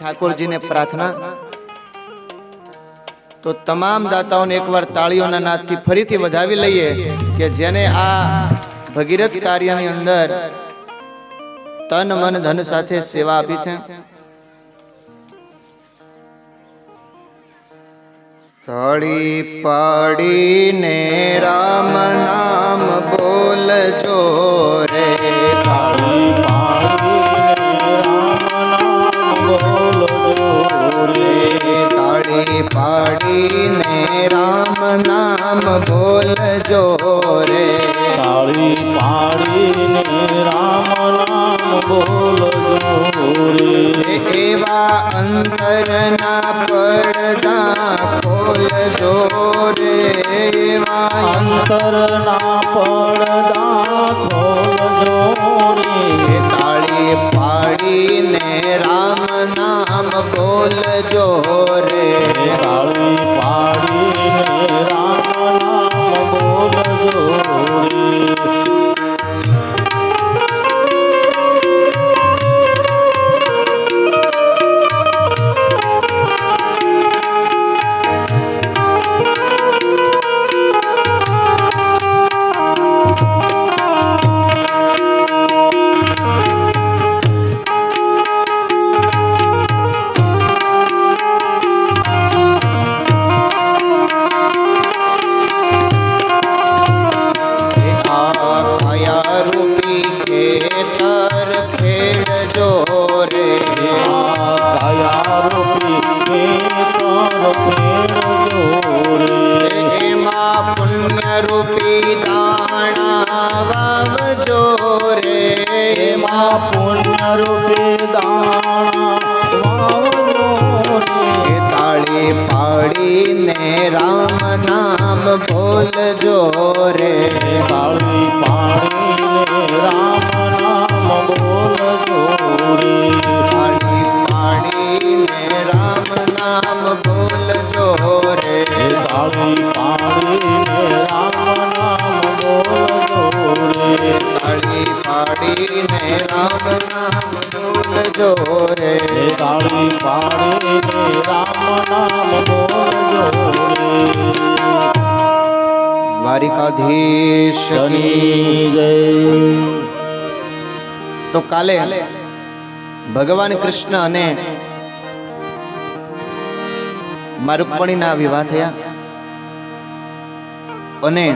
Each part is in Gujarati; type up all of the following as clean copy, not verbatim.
ઠાકોરજીને પ્રાર્થના, તો તમામ દાતાઓને એકવાર તાળીઓના નાદથી ફરીથી વધાવી લઈએ કે જેને આ ભગીરથ કાર્યની અંદર તન મન ધન સાથે સેવા આપી છે. તાળી પાડીને રામ નામ બોલજો રે, તાળી પાડીને રામ નામ બોલજો રે, તાળી પાડીને રામ નામ બોલજો રે. તાળી પાડીને રામ નામ બોલજો રે. એવા અંતરના પડદા ખોલજો રે, એવા અંતરના પડદા ખોલજો રે. તાળી પાડીને રામ નામ બોલજો રે, તાળી પાડીને રામ નામ બોલજો રે. રૂપી દાણા વાવજો રે, પુણ્ય રૂપી દાણા વાવજો રે. તાળી પાડીને રામ નામ બોલજો રે, તાળી પાડીને રામ નામ બોલજો રે. તાળી પાડીને રામ નામ બોલજો રે, તાળી પાડીને રામ નામ બોલજો રે. તાળી પાડીને રામ નામ બોલજો રે, તાળી પાડીને રામ નામ બોલજો રે. દ્વારિકાધીશ કી જય. તો કાલે ભગવાન કૃષ્ણ અને માં રૂકમણીના વિવાહ થયા અને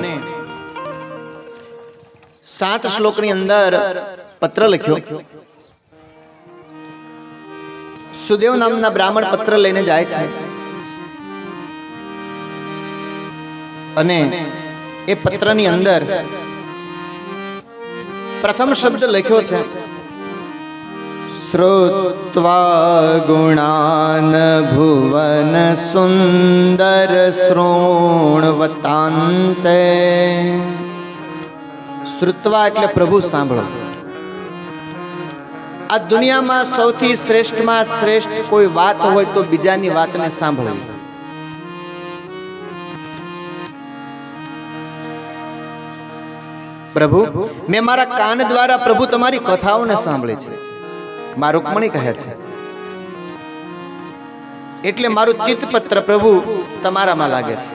7 શ્લોકની અંદર પત્ર લખ્યો. સુદેવ નામના બ્રાહ્મણ પત્ર લઈને જાય છે અને એ પત્રની અંદર પ્રથમ શબ્દ લખ્યો છે, શ્રુત્વા ગુણાન ભુવન સુંદર શ્રોણવતાંતે. શ્રુત્વા એટલે પ્રભુ સાંભળો. આ દુનિયામાં સૌથી શ્રેષ્ઠમાં શ્રેષ્ઠ કોઈ વાત હોય તો બીજાની વાતને સાંભળવી. પ્રભુ, મેં મારા કાન દ્વારા પ્રભુ તમારી કથાઓને સાંભળી છે. માં રૂકમણી કહે છે એટલે મારું ચિત્તપત્ર પ્રભુ તમારામાં લાગે છે.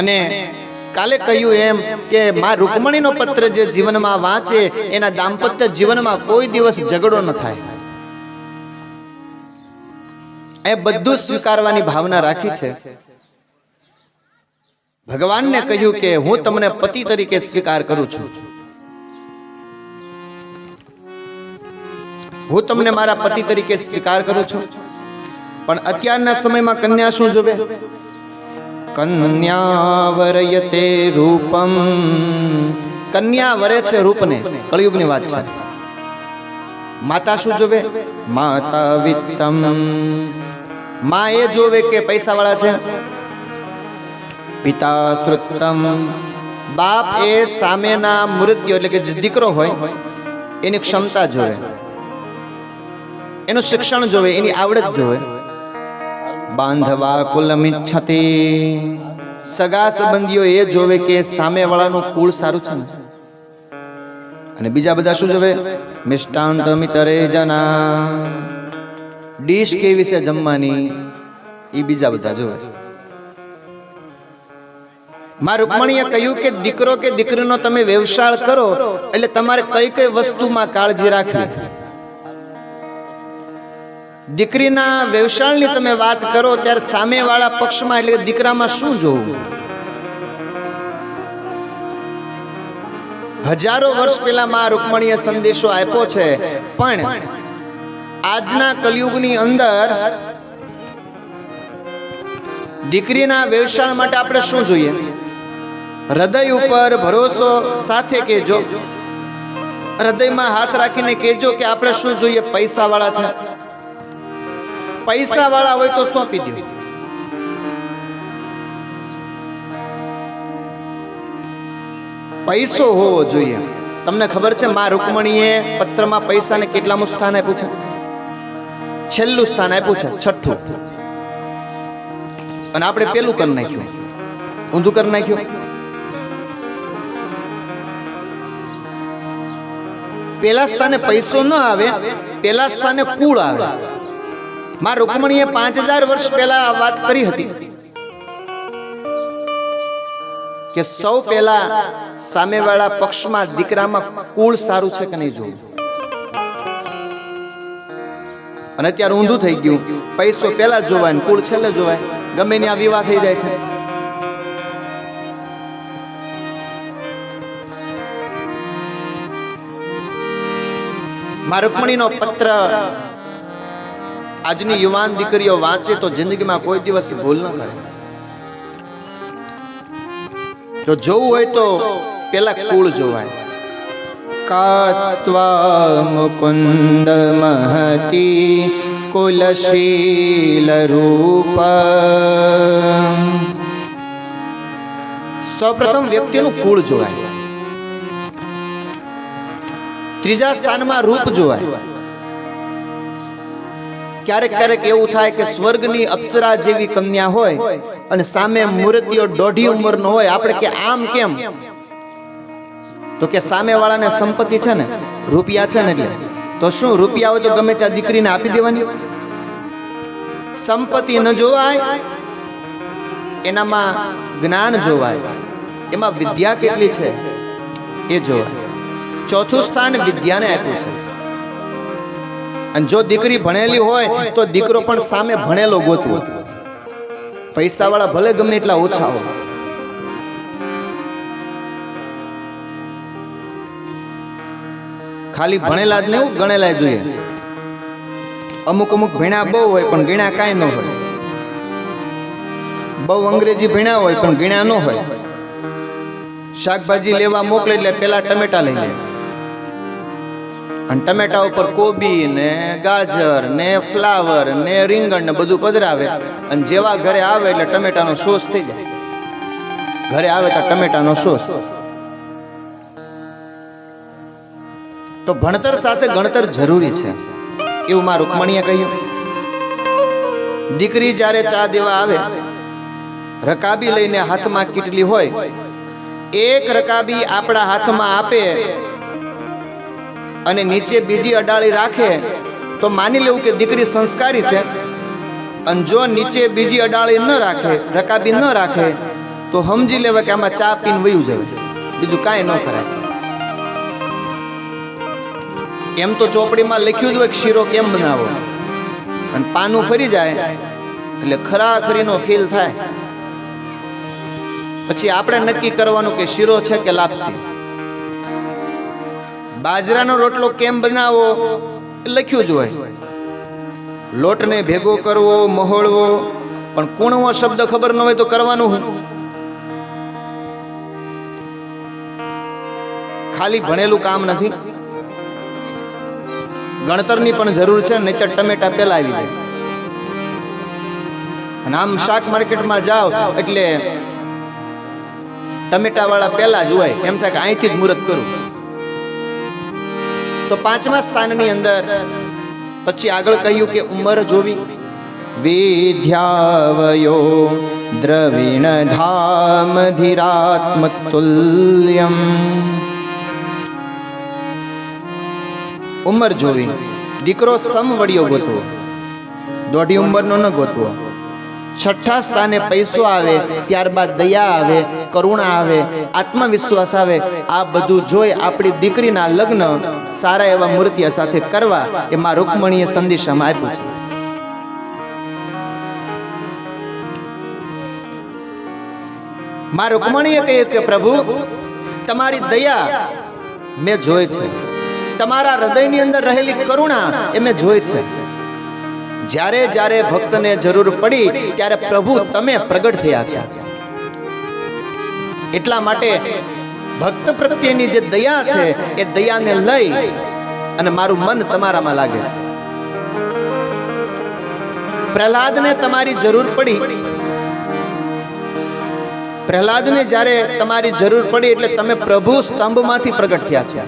અને કાલે કહ્યું એમ કે માં રૂકમણીનો પત્ર જે જીવનમાં વાંચે એના દાંપત્ય જીવનમાં કોઈ દિવસ ઝઘડો ન થાય. એ બધું સ્વીકારવાની ભાવના રાખી છે. ભગવાનને કહ્યું કે હું તમને પતિ તરીકે સ્વીકાર કરું છું, હું તમને મારા પતિ તરીકે સ્વીકાર કરું છું. પણ અત્યારના સમયમાં કન્યા શું જોવે? કન્યા વરયતે રૂપમ. કન્યા વરે છે રૂપને. કળિયુગની વાત છે. માતા શું જોવે? માતા વિત્તમ. માં એ જોવે કે પૈસા વાળા છે. પિતા શ્રુતમ. બાપ એ સામેના મૃત્યુ એટલે કે જે દીકરો હોય એની ક્ષમતા જોવે, એનું શિક્ષણ જોવે, એની આવડત જોવે. બાંધવા કુલમિચ્છતિ. સગા સંબંધીઓ એ જોવે કે સામે વાળાનું કુળ સારું છે ને. અને બીજા બધા શું જોવે? મિષ્ટાંત મિતરે જના, ડીશ કેવી છે જમવાની એ બીજા બધા જોવે. માં રૂકમણીએ કહ્યું કે દીકરો કે દીકરીનો તમે વ્યવસાય કરો એટલે તમારે કઈ કઈ વસ્તુમાં કાળજી રાખવી. દીકરીના વ્યવસાયની તમે વાત કરો ત્યારે સામેવાળા પક્ષમાં એટલે દીકરામાં શું જોવું? હજારો વર્ષ પહેલા માં રૂકમણીએ સંદેશો આપ્યો છે, પણ આજના કલયુગની અંદર દીકરીના વ્યવસાય માટે આપણે શું જોઈએ? હૃદય ઉપર ભરોસો સાથે કહેજો, હૃદયમાં હાથ રાખીને કહેજો કે આપણે શું જોઈએ? પૈસા વાળા છે, પૈસા વાળા હોય તો સોંપી દો. પૈસો હોવો જોઈએ. તમને ખબર છે માં રૂકમણીએ પત્રમાં પૈસાને કેટલામું સ્થાન આપ્યું છે? છેલ્લું સ્થાન આપ્યું છે, છઠ્ઠું. અને આપણે પેલું કરી નાખ્યું, ઊંધું કરી નાખ્યું. પેલા સ્થાને પૈસો ન આવે, પેલા સ્થાને કુળ આવે. માં રૂકમણીએ 5000 વર્ષ પહેલા આ વાત કરી હતી કે સૌ પહેલા સામેવાળા પક્ષમાં દીકરામાં કુળ સારું છે કે નહીં જોવું. અને અત્યારે ઊંધું થઈ ગયું, પૈસો પહેલા જોવાય ને કુળ છેલ્લે જોવાય. ગમે ને આ વિવાહ થઈ જાય છે. માં રૂકમણીનો પત્ર આજની યુવાન દીકરીઓ વાંચે તો જિંદગીમાં કોઈ દિવસ ભૂલ ન કરે. તો જોવું હોય તો પેલા કુળ જોવાય. કાત્વા મુકુંદ મહતી કુલશીલ રૂપ. સૌપ્રથમ વ્યક્તિનું કુળ જોવાય. ત્રીજા સ્થાનમાં રૂપ જોવાય. ક્યારેક ક્યારેક એવું થાય કે સ્વર્ગની અપ્સરા જેવી કન્યા હોય અને સામે મૂર્તિઓ 1.5 ઉંમરનો હોય. આપણે કે આમ કેમ? તો કે સામે વાળાને સંપત્તિ છે ને, રૂપિયા છે ને, એટલે તો શું રૂપિયા હોય તો ગમે ત્યાં દીકરીને આપી દેવાની? સંપત્તિ ન જોવાય, એનામાં જ્ઞાન જોવાય, એમાં વિદ્યા કેટલી છે એ જોવાય. ચોથું સ્થાન વિદ્યાને આપ્યું છે. અને જો દીકરી ભણેલી હોય તો દીકરો પણ સામે ભણેલો ગોતવો. પૈસા વાળા ભલે ગમે એટલા ઓછા હોય. ખાલી ભણેલા જ નહીં, ગણેલા જોઈએ. અમુક અમુક ભણ્યા બહુ હોય પણ ગણ્યા કાંઈ ન હોય. બહુ અંગ્રેજી ભણ્યા હોય પણ ગણ્યા ન હોય. શાકભાજી લેવા મોકલે એટલે પેલા ટમેટા લઈ લે, અને ટમેટા ઉપર કોબી ને ગાજર ને ફ્લાવર ને રીંગણ ને બધું પધરાવે. અને જેવા ઘરે આવે એટલે ટમેટાનો સોસ થઈ જાય. ઘરે આવે તો ટમેટાનો સોસ. તો ભણતર સાથે ગણતર જરૂરી છે એવું માં રૂકમણીએ કહ્યું. દીકરી જ્યારે ચા દેવા આવે, રકાબી લઈને હાથમાં કીટલી હોય, એક રકાબી આપણા હાથમાં આપે અને નીચે બીજી અડાળી રાખે તો માની લેવું કે દીકરી સંસ્કારી છે. અને જો નીચે બીજી અડાળી ન રાખે, રકાબી ન રાખે, તો સમજી લેવા કે આમાં ચા પીને વયું જવે, બીજું કાંઈ ન કરાય. એમ તો ચોપડીમાં લખ્યું જ હોય કે શીરો કેમ બનાવો, અને પાનું ફરી જાય એટલે ખરાખરીનો ખીલ થાય. પછી આપણે નક્કી કરવાનું કે શીરો છે કે લાપસી. બાજરાનો રોટલો કેમ બનાવો લખ્યું જ હોય. લોટને ભેગો કરવો, મહોળવો, પણ કુણવો શબ્દ ખબર ન હોય તો કરવાનું હું? ખાલી ભણેલું કામ નથી, ગણતરની પણ જરૂર છે. નહીતર ટમેટા પેલા આવી જાય. અને આમ શાક માર્કેટમાં જાઓ એટલે ટમેટા વાળા પેલા જ હોય. એમ થાય કે અહીંથી જ મુહૂર્ત કરું. તો પાંચમા સ્થાનની અંદર પછી આગળ કહ્યું કે ઉંમર જોવી. વિદ્યાવયો દ્રવિણ ધામ ધીરાત્મતુલ્યમ. ઉંમર જોવી, દીકરો સમવડિયો ગોતવો, દોઢી ઉંમરનો ન ગોતવો. છઠ્ઠા સ્થાને પૈસો આવે, ત્યારબાદ દયા આવે, કરુણા આવે, આત્મવિશ્વાસ આવે. આ બધું જોઈ આપણી દીકરીના લગ્ન સારા એવા મૂર્તિયા સાથે કરવા એ માં રૂકમણીએ સંદેશામાં આપ્યું છે. માં રૂકમણીએ કહ્યું કે પ્રભુ, તમારી દયા મેં જોઈ છે, તમારા હૃદયની અંદર રહેલી કરુણા એ મેં જોઈ છે. જ્યારે જ્યારે ભક્તને જરૂર પડી ત્યારે પ્રભુ તમે પ્રગટ થયા છે. એટલા માટે ભક્ત પ્રત્યેની જે દયા છે એ દયાને લઈ અને મારું મન તમારામાં લાગે છે. પ્રહલાદને તમારી જરૂર પડી, પ્રહલાદને જ્યારે તમારી જરૂર પડી એટલે તમે પ્રભુ સ્તંભમાંથી પ્રગટ થયા છે.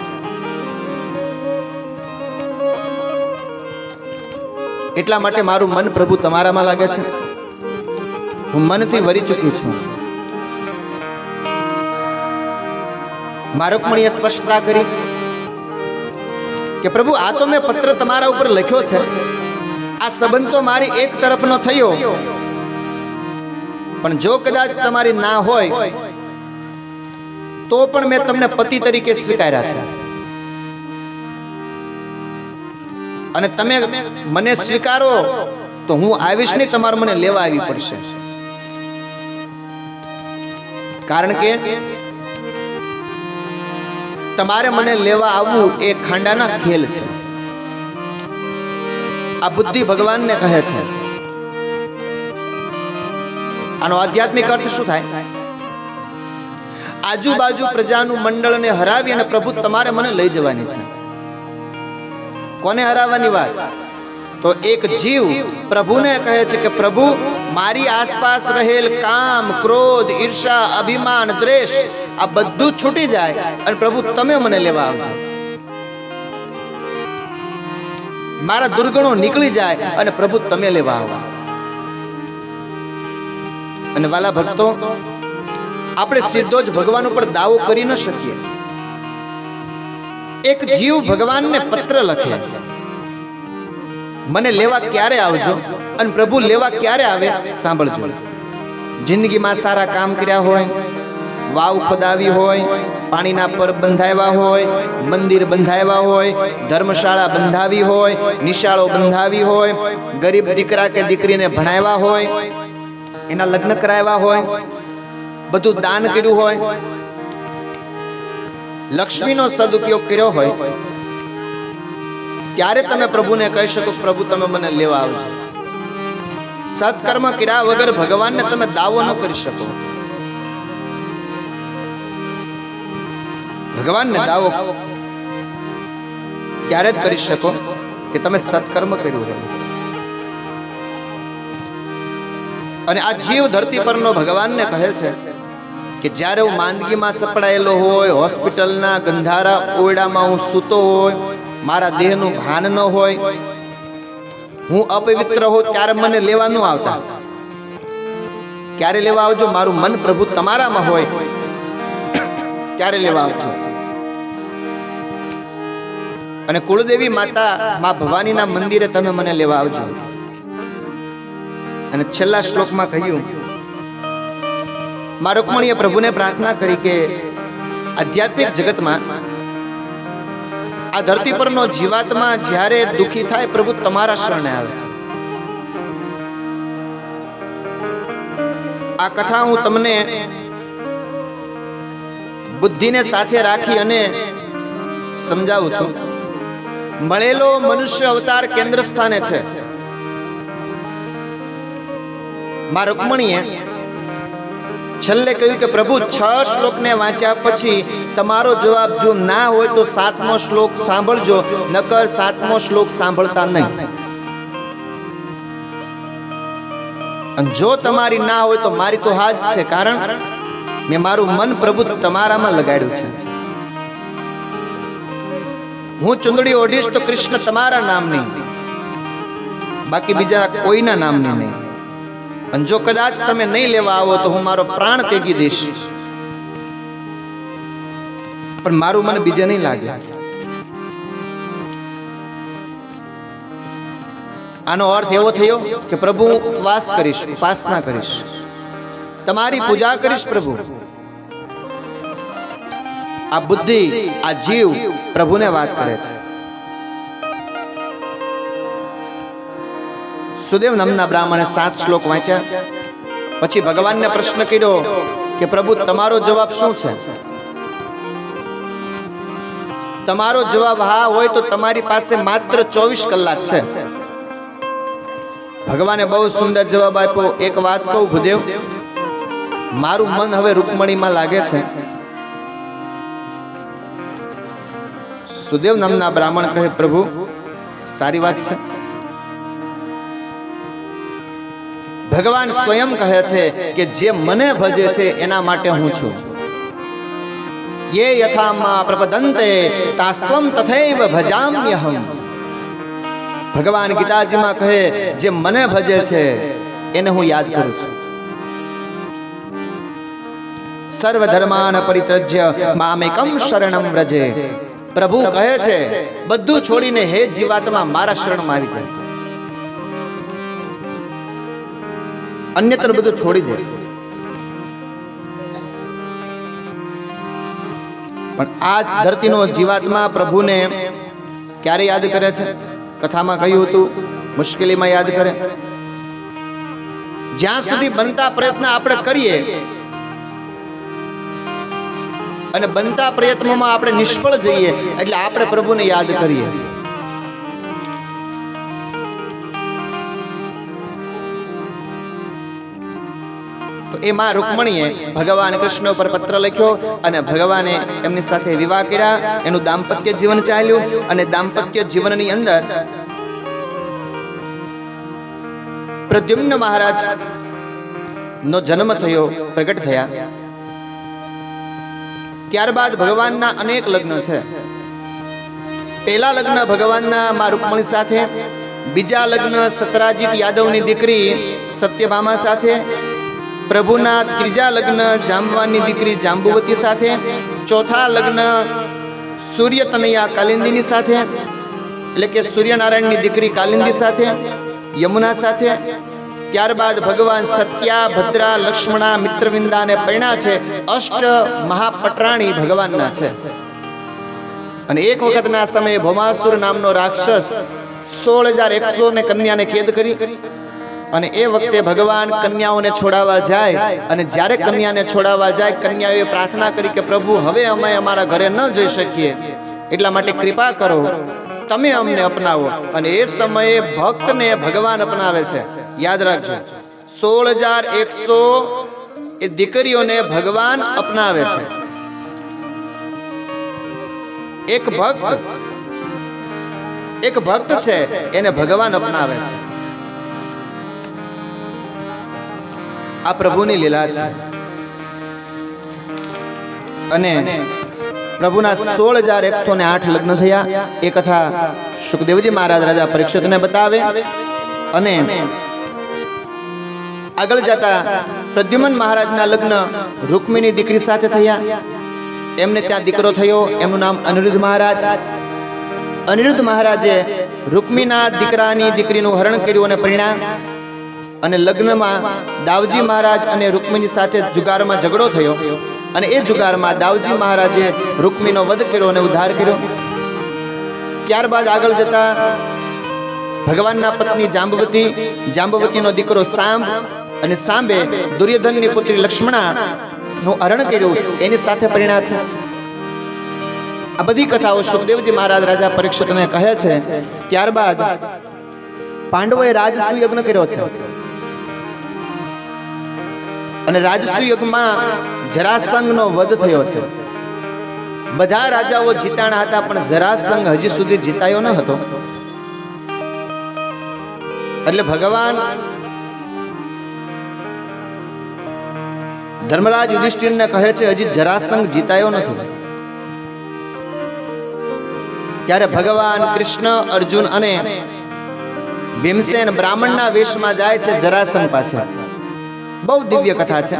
એટલા માટે મારું મન પ્રભુ તમારામાં લાગે છે. હું મનથી વરી ચૂક્યું છું. રૂકમણીએ સ્પષ્ટતા કરી કે પ્રભુ, આ તો મેં પત્ર તમારા ઉપર લખ્યો છે, આ સંબંધ તો મારી એક તરફનો થયો, પણ જો કદાચ તમારી ના હોય તો પણ મેં તમને પતિ તરીકે સ્વીકાર્યા છે, અને તમે મને સ્વીકારો તો હું આવીશ નહીં, તમારે મને લેવા આવી પડશે. કારણ કે તમારે મને લેવા આવવું એ ખાંડાના ખેલ છે. આ બુદ્ધિ ભગવાનને કહે છે. આનો આધ્યાત્મિક અર્થ શું થાય? આજુબાજુ પ્રજાનું મંડળને હરાવી અને પ્રભુ તમારે મને લઈ જવાની છે. કોને હરાવવાની વાત? તો એક જીવ પ્રભુને કહે છે કે પ્રભુ, મારી આસપાસ રહેલ કામ, ક્રોધ, ઈર્ષા, અભિમાન, દ્વેષ આ બધું છૂટી જાય અને પ્રભુ તમે મને લેવા આવજો. મારા દુર્ગુણો નીકળી જાય અને પ્રભુ તમે લેવા આવો. અને વાલા ભક્તો, આપણે સીધો જ ભગવાન ઉપર દાવો કરી ન શકીએ. એક જીવ ભગવાનને પત્ર લખે, મને લેવા ક્યારે આવજો, અને પ્રભુ લેવા ક્યારે આવે સાંભળજો. જિંદગીમાં સારા કામ કર્યા હોય, વાવ ખોદાવી હોય, પાણીના પર બંધાવ્યા હોય, મંદિર બંધાવ્યા હોય, ધર્મશાળા બંધાવી હોય, નિશાળો બંધાવી હોય, ગરીબ દીકરા કે દીકરીને ભણાવ્યા હોય, એના લગ્ન કરાવ્યા હોય, બધું દાન કર્યું હોય, લક્ષ્મીનો સદુપયોગ કર્યો હોય, ત્યારે તમે પ્રભુને કહી શકો પ્રભુ તમે મને લેવા આવજો. સત્કર્મ કર્યા વગર ભગવાનને તમે દાવો ન કરી શકો. ભગવાનને દાવો ત્યારે જ કરી શકો કે તમે સત્કર્મ કર્યું હોય. અને આ જીવ ધરતી પરનો ભગવાનને કહે છે કે જ્યારે હું માંદગીમાં સપડાયેલો હોય, હોસ્પિટલના ગંધારા ઓરડામાં હું સૂતો હોય, મારા દેહનું ભાન ન હોય, હું અપવિત્ર હોઉં, ત્યારે મને લેવા ન આવતા. ક્યારે લેવા આવજો? મારું મન પ્રભુ તમારામાં હોય ત્યારે લેવા આવજો. અને કુળદેવી માતા મા ભવાનીના મંદિરે તમે મને લેવા આવજો. અને છેલ્લા શ્લોકમાં કહ્યું, મા રૂકમણીએ પ્રભુને પ્રાર્થના કરી કે આધ્યાત્મિક જગતમાં આ ધરતી પરનો જીવાત્મા જ્યારે દુખી થાય, પ્રભુ તમારા શરણે આવે છે. આ કથા હું તમને બુદ્ધિને સાથે રાખી અને સમજાવું છું. મળેલો મનુષ્ય અવતાર કેન્દ્ર સ્થાને છે. મા રૂકમણીએ છેલ્લે કહ્યું કે પ્રભુ 6 શ્લોકને વાંચ્યા પછી તમારો જવાબ જો ના હોય તો 7મો શ્લોક સાંભળજો, નકર 7મો શ્લોક સાંભળતા નહીં. અને જો તમારી ના હોય તો મારી તો હા જ છે, કારણ મેં મારું મન પ્રભુ તમારામાં લગાડ્યું છે. હું ચુંદડી ઓઢીશ તો કૃષ્ણ તમારા નામની, બાકી બીજા કોઈના નામની નહીં. અને જો કદાચ તમે નહીં લેવા આવો તો હું મારો પ્રાણ ત્યાગી દઈશ, પણ મારું મન બીજે નહીં લાગે. આનો અર્થ એવો થયો કે પ્રભુ હું ઉપવાસ કરીશ, ઉપાસના કરીશ, તમારી પૂજા કરીશ પ્રભુ. આ બુદ્ધિ, આ જીવ પ્રભુને વાત કરે છે. સુદેવ નામના બ્રાહ્મણે 7 શ્લોક વાંચ્યા, પછી ભગવાનને પ્રશ્ન કર્યો કે પ્રભુ તમારો જવાબ શું છે? તમારો જવાબ હા હોય તો તમારી પાસે માત્ર 24 કલાક છે. ભગવાને બહુ સુંદર જવાબ આપ્યો. એક વાત કહું ભૂદેવ, મારું મન હવે રૂકમણીમાં લાગે છે. સુદેવ નામના બ્રાહ્મણ કહે પ્રભુ સારી વાત છે. ભગવાન સ્વયં કહે છે કે જે મને ભજે છે એના માટે હું છું. યે યથામા પ્રપદન્તે તાસ્ત્વમ તથૈવ ભજામ્યહમ. ભગવાન ગીતાજીમાં કહે જે મને ભજે છે એને હું યાદ કરું છું. સર્વ ધર્માન પરિત્યજ્ય મામેકમ શરણમ વ્રજે. પ્રભુ કહે છે બધું છોડીને હે જીવાત્મા મારા શરણમાં આવી જાય, અન્યત્ર બધું છોડી દે. પણ આ ધરતીનો જીવાત્મા પ્રભુને ક્યારે યાદ કરે છે? કથામાં કહ્યું હતું મુશ્કેલીમાં યાદ કરે. જ્યાં સુધી બનતા પ્રયત્ન આપણે કરીએ અને બનતા પ્રયત્નોમાં આપણે નિષ્ફળ જઈએ એટલે આપણે પ્રભુને યાદ કરીએ. તો એ માં રૂકમણીએ ભગવાન કૃષ્ણ ઉપર પત્ર લખ્યો અને ભગવાને એમની સાથે વિવાહ કર્યા. એનું દાંપત્ય જીવન ચાલ્યું અને દાંપત્ય જીવનની અંદર પ્રદ્યુમ્ન મહારાજ નો જન્મ થયો, પ્રગટ થયા. ત્યારબાદ ભગવાનના અનેક લગ્ન છે. પહેલા લગ્ન ભગવાનના માં રૂકમણી સાથે, બીજા લગ્ન સતરાજીત યાદવની દીકરી સત્યભામા સાથે, પ્રભુના ત્રીજા લગ્ન જાંબવાનની દીકરી જાંબુવતી સાથે, ચોથા લગ્ન સૂર્યતનયા કાલિંદીની સાથે એટલે કે સૂર્યનારાયણની દીકરી કાલિંદી સાથે, યમુના સાથે. ત્યારબાદ ભગવાન સત્યા, ભદ્રા, લક્ષ્મણા, મિત્રવિંદાને પરણ્યા છે. અષ્ટ મહાપટરાણી ભગવાનના છે. અને એક વખતના સમયે ભૌમાસુર નામનો રાક્ષસ 16,100 ને કન્યાને કેદ કરી અને એ વખતે ભગવાન કન્યાઓને છોડાવવા જાય અને જ્યારે કન્યાને છોડાવવા જાય કન્યાઓએ પ્રાર્થના કરી કે પ્રભુ હવે અમે અમારા ઘરે ન જઈ શકીએ, એટલા માટે કૃપા કરો, તમે અમને અપનાવો. અને એ સમયે ભક્તને ભગવાન અપનાવે છે. યાદ રાખજો, 16,100 એ દીકરીઓને ભગવાન અપનાવે છે. એક ભક્ત છે એને ભગવાન અપનાવે છે. આ પ્રભુની લીલા છે. અને પ્રભુના 16,108 લગ્ન થયા. એ કથા સુખદેવજી મહારાજ રાજા પરીક્ષિતને બતાવે. અને આગળ જતા પ્રદ્યુમન મહારાજના લગ્ન રૂકમિણી દીકરી સાથે થયા. એમને ત્યાં દીકરો થયો, એમનું નામ અનિરુદ્ધ મહારાજ. અનિરુદ્ધ મહારાજે રૂકમિણીના દીકરાની દીકરીનું હરણ કર્યું અને પરિણ્યા. અને લગ્નમાં દાવજી મહારાજ અને રૂકમિણી સાથે જુગારમાં ઝઘડો થયો અને એ જુગારમાં દાવજી મહારાજે રૂકમિણીનો વધ કર્યો અને ઉદ્ધાર કર્યો. ત્યારબાદ આગળ જતા ભગવાનના પત્ની જાંબવતીનો દીકરો સાંબ અને સાંબે દુર્યોધનની પુત્રી લક્ષ્મણા નું હરણ કર્યું, એની સાથે પરિણ્યા છે. આ બધી કથાઓ સુખદેવજી મહારાજ રાજા પરીક્ષિતને કહે છે. ત્યારબાદ પાંડવોએ રાજસૂય યજ્ઞ કર્યો છે અને રાજસૂય યજ્ઞમાં જરાસંઘનો વધ થયો છે. બધા રાજાઓ જીતાણા હતા પણ જરાસંઘ હજી સુધી જીતાયો ન હતો. એટલે ભગવાન ધર્મરાજ યુધિષ્ઠિરને કહે છે હજી જરાસંઘ જીતાયો નથી. ત્યારે ભગવાન કૃષ્ણ, અર્જુન અને ભીમસેન બ્રાહ્મણના વેશમાં જાય છે જરાસંઘ પાસે. બહુ દિવ્ય કથા છે.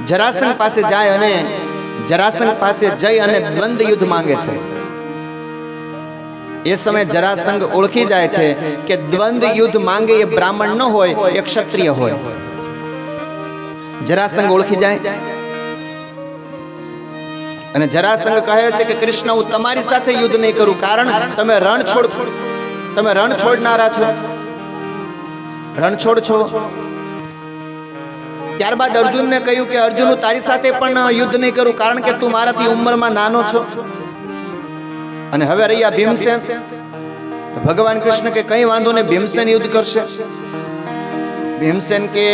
જરાસંઘ પાસે જાય અને જરાસંઘ પાસે જઈ અને દ્વંદ્વ યુદ્ધ માંગે છે. એ સમયે જરાસંઘ ઓળખી જાય છે કે દ્વંદ યુદ્ધ માંગે એ બ્રાહ્મણ ન હોય, એ ક્ષત્રિય હોય. જરાસંઘ ઓળખી જાય અને જરાસંઘ કહે છે કે કૃષ્ણ, હું તમારી સાથે યુદ્ધ નહીં કરું, કારણ તમે રણ છોડનારા છો, રણછોડ છો. ત્યારબાદ અર્જુનને કહ્યું કે અર્જુન, હું તારી સાથે પણ યુદ્ધ નહીં કરું, કારણ કે તું મારાથી ઉંમરમાં નાનો છો. અને હવે રહ્યા ભીમસેન. ભગવાન કૃષ્ણ કે કઈ વાંધો નહીં, ભીમસેન યુદ્ધ કરશે. ભીમસેન કે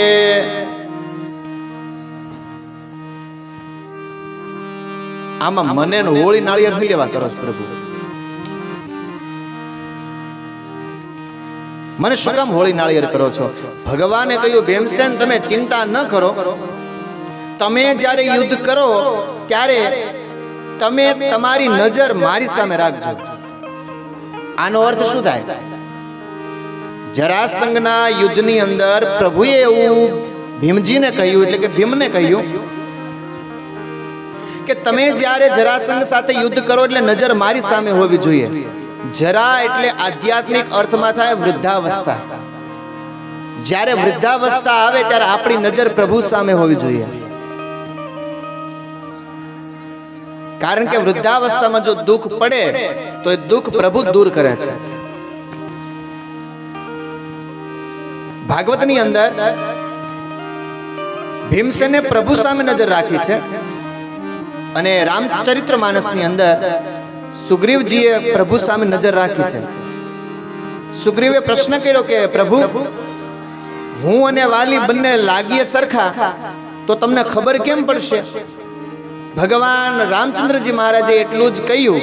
આમાં મને હોળી નાળિયેર નહીં લેવા કરો છો પ્રભુ, મને શું કામ હોળી નાળિયેર કરો છો? ભગવાને કહ્યું, ભીમસેન તમે ચિંતા ન કરો, તમે જ્યારે યુદ્ધ કરો ત્યારે તમે તમારી નજર મારી સામે રાખજો. આનો અર્થ શું થાય? જરાસંઘના યુદ્ધની અંદર પ્રભુએ એવું ભીમજીને કહ્યું, એટલે કે ભીમને કહ્યું કે તમે જ્યારે જરાસંઘ સાથે યુદ્ધ કરો એટલે નજર મારી સામે હોવી જોઈએ. જરા એટલે આધ્યાત્મિક અર્થમાં થાય વૃદ્ધાવસ્થા. જ્યારે વૃદ્ધાવસ્થા આવે ત્યારે આપણી નજર પ્રભુ સામે હોવી જોઈએ, કારણ કે વૃદ્ધાવસ્થામાં જો દુઃખ પડે તો એ દુઃખ પ્રભુ દૂર કરે છે. ભાગવતની અંદર ભીમસેને પ્રભુ સામે નજર રાખી છે અને રામચરિત્ર માનસની અંદર સુગ્રીવજીએ પ્રભુ સામે નજર રાખી છે. સુગ્રીવે પ્રશ્ન કર્યો કે પ્રભુ, હું અને વાલી બંને લાગીએ સરખા, તો તમને ખબર કેમ પડશે? ભગવાન રામચંદ્રજી મહારાજે એટલું જ કહ્યું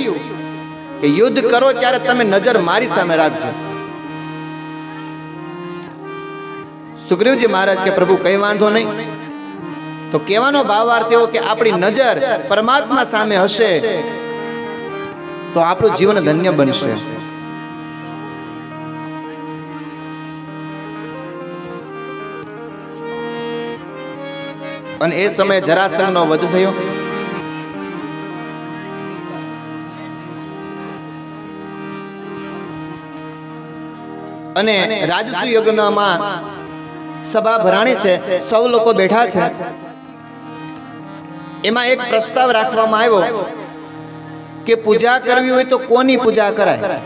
કે યુદ્ધ કરો ત્યારે તમે નજર મારી સામે રાખજો. સુગ્રીવજી મહારાજ કે પ્રભુ કઈ વાંધો નહીં. તો કહેવાનો ભાવાર્થ એવો કે આપણી નજર પરમાત્મા સામે હશે તો આપણું જીવન ધન્ય બનશે. અને એ સમયે જરાસંઘનો વધ થયો. અને રાજસુ યજ્ઞમાં સભા ભરાણી છે, સૌ લોકો બેઠા છે. એમાં એક પ્રસ્તાવ રાખવામાં આવ્યો કે પૂજા કરવી હોય તો કોની પૂજા કરાય?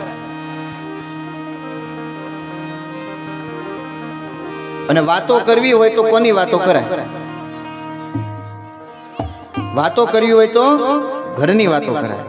અને વાતો કરવી હોય તો કોની વાતો કરાય? વાતો કરવી હોય તો ઘરની વાતો કરાય.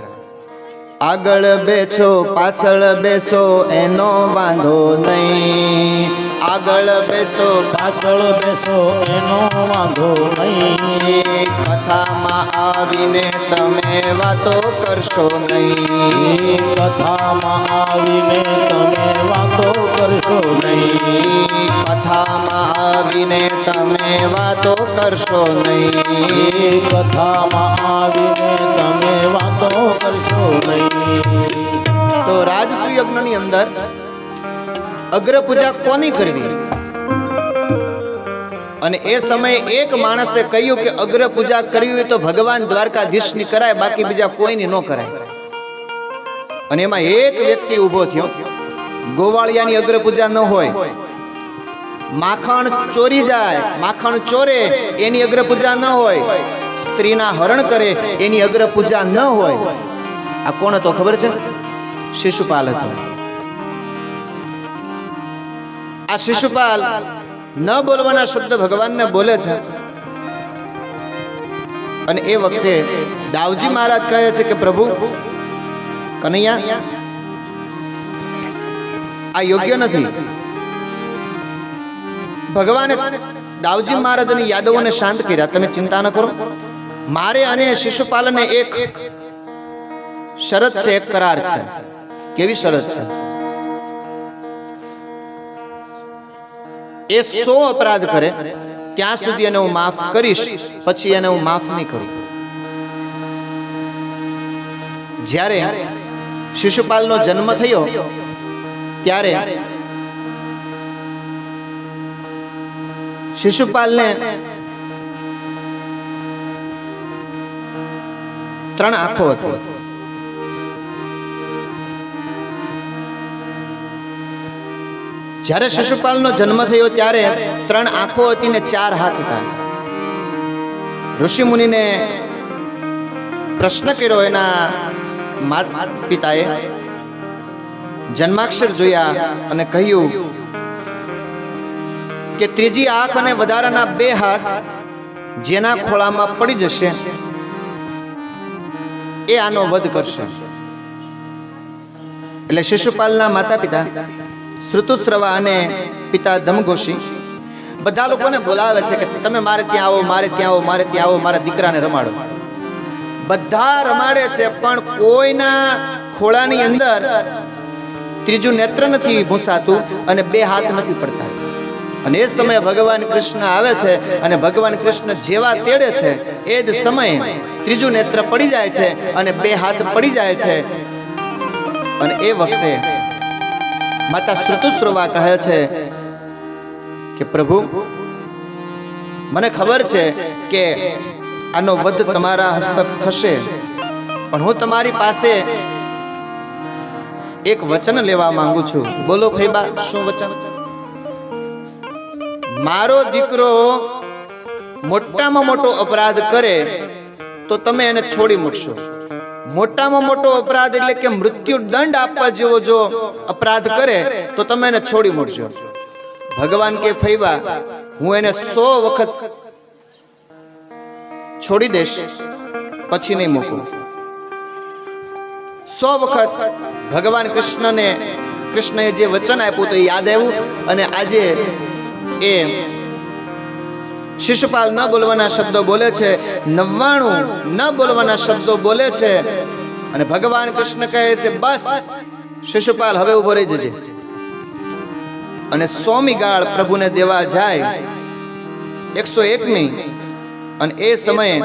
આગળ બેસો પાછળ બેસો એનો વાંધો નહીં, આગળ બેસો પાછળ બેસો એનો વાંધો નહીં, કથામાં આવીને તમે વાતો કરશો નહીં, કથામાં આવીને તમે વાતો કરશો નહીં, કથામાં આવીને તમે વાતો કરશો નહીં, કથામાં આવીને તમે વાતો કરશો નહીં. તો રાજસુ યજ્ઞની અંદર અગ્ર પૂજા કોની કરવી? અને એ સમયે એક માણસે કહ્યું કે અગ્ર પૂજા કરવી હોય તો ભગવાન દ્વારકાધીશની કરાય, બાકી બીજા કોઈની ન કરાય. અને એમાં એક વ્યક્તિ ઊભો થયો. ગોવાળિયાની અગ્ર પૂજા ન હોય, માખણ ચોરી જાય, માખણ ચોરે એની અગ્ર પૂજા ન હોય, સ્ત્રીના હરણ કરે એની અગ્ર પૂજા ન હોય. આ કોણ હતો ખબર છે? શિશુપાલ હતો. આ શિશુપાલ ન બોલવાના શબ્દ ભગવાનને બોલે છે. અને એ વખતે દાવજી મહારાજ કહે છે કે પ્રભુ કનૈયા, આ યોગ્ય નથી. ભગવાને દાવજી મહારાજ અને યાદવોને શાંત કર્યા. તમે ચિંતા ન કરો, મારે અને શિશુપાલને એક શરત છે, એક કરાર છે. કેવી શરત છે? એ 100 અપરાધ કરે ત્યાં સુધી એને હું માફ કરીશ, પછી એને હું માફ નહીં કરું. જ્યારે શિશુપાલનો જન્મ થયો ત્યારે શિશુપાલને 3 આંખો હતી. જ્યારે શિશુપાલનો જન્મ થયો ત્યારે 3 આંખો હતી ને 4 હાથ હતા. ઋષિ મુનિને પ્રશ્ન કર્યો એના માતા પિતાએ, જન્માક્ષર જોયા અને કહ્યું કે ત્રીજી આંખ અને વધારાના 2 હાથ જેના ખોળામાં પડી જશે એ આનો વધ કરશે. એટલે શિશુપાલના માતા પિતા શ્રુતુશ્રવા અને પિતા દમઘોષી બધા લોકોને બોલાવે છે કે તમે મારે ત્યાં આવો, મારે ત્યાં આવો, મારે ત્યાં આવો, મારા દીકરાને રમાડો. બધા રમાડે છે પણ કોઈના ખોળાની અંદર ત્રીજું નેત્ર નથી ભૂંસાતું અને 2 હાથ નથી પડતા. અને એ સમયે ભગવાન કૃષ્ણ આવે છે અને ભગવાન કૃષ્ણ જેવા તેડે છે એ જ સમયે ત્રીજું નેત્ર પડી જાય છે અને 2 હાથ પડી જાય છે. અને એ વખતે માતા શ્રુતુશ્રવા કહે છે કે પ્રભુ, મને ખબર છે કે આનો વધ તમારા હસ્તક થશે, પણ હું તમારી પાસે એક વચન લેવા માંગુ છું. બોલો ફૈબા, શું વચન? મારો દીકરો મોટામાં મોટો અપરાધ કરે તો તમે એને છોડી મૂકશો. મોટામાં મોટો અપરાધ એટલે કે મૃત્યુ દંડ આપવા જેવો જો અપરાધ કરે તો તમે એને છોડી મૂકશો. ભગવાન કે ફૈબા, હું એને 100 વખત છોડી દઈશ, પછી નહીં મૂકું. 100 વખત ભગવાન કૃષ્ણએ જે વચન આપ્યું તો એ યાદ આવ્યું. અને આજે એ શિશુપાલ ન બોલવાના શબ્દો બોલે છે, 99 ન બોલવાના શબ્દો બોલે છે. અને ભગવાન કૃષ્ણ કહે છે, બસ શિશુપાલ હવે ઉભો રહી જજે. અને 100મી ગાળ પ્રભુને દેવા જાય, 101મી. અને એ સમયે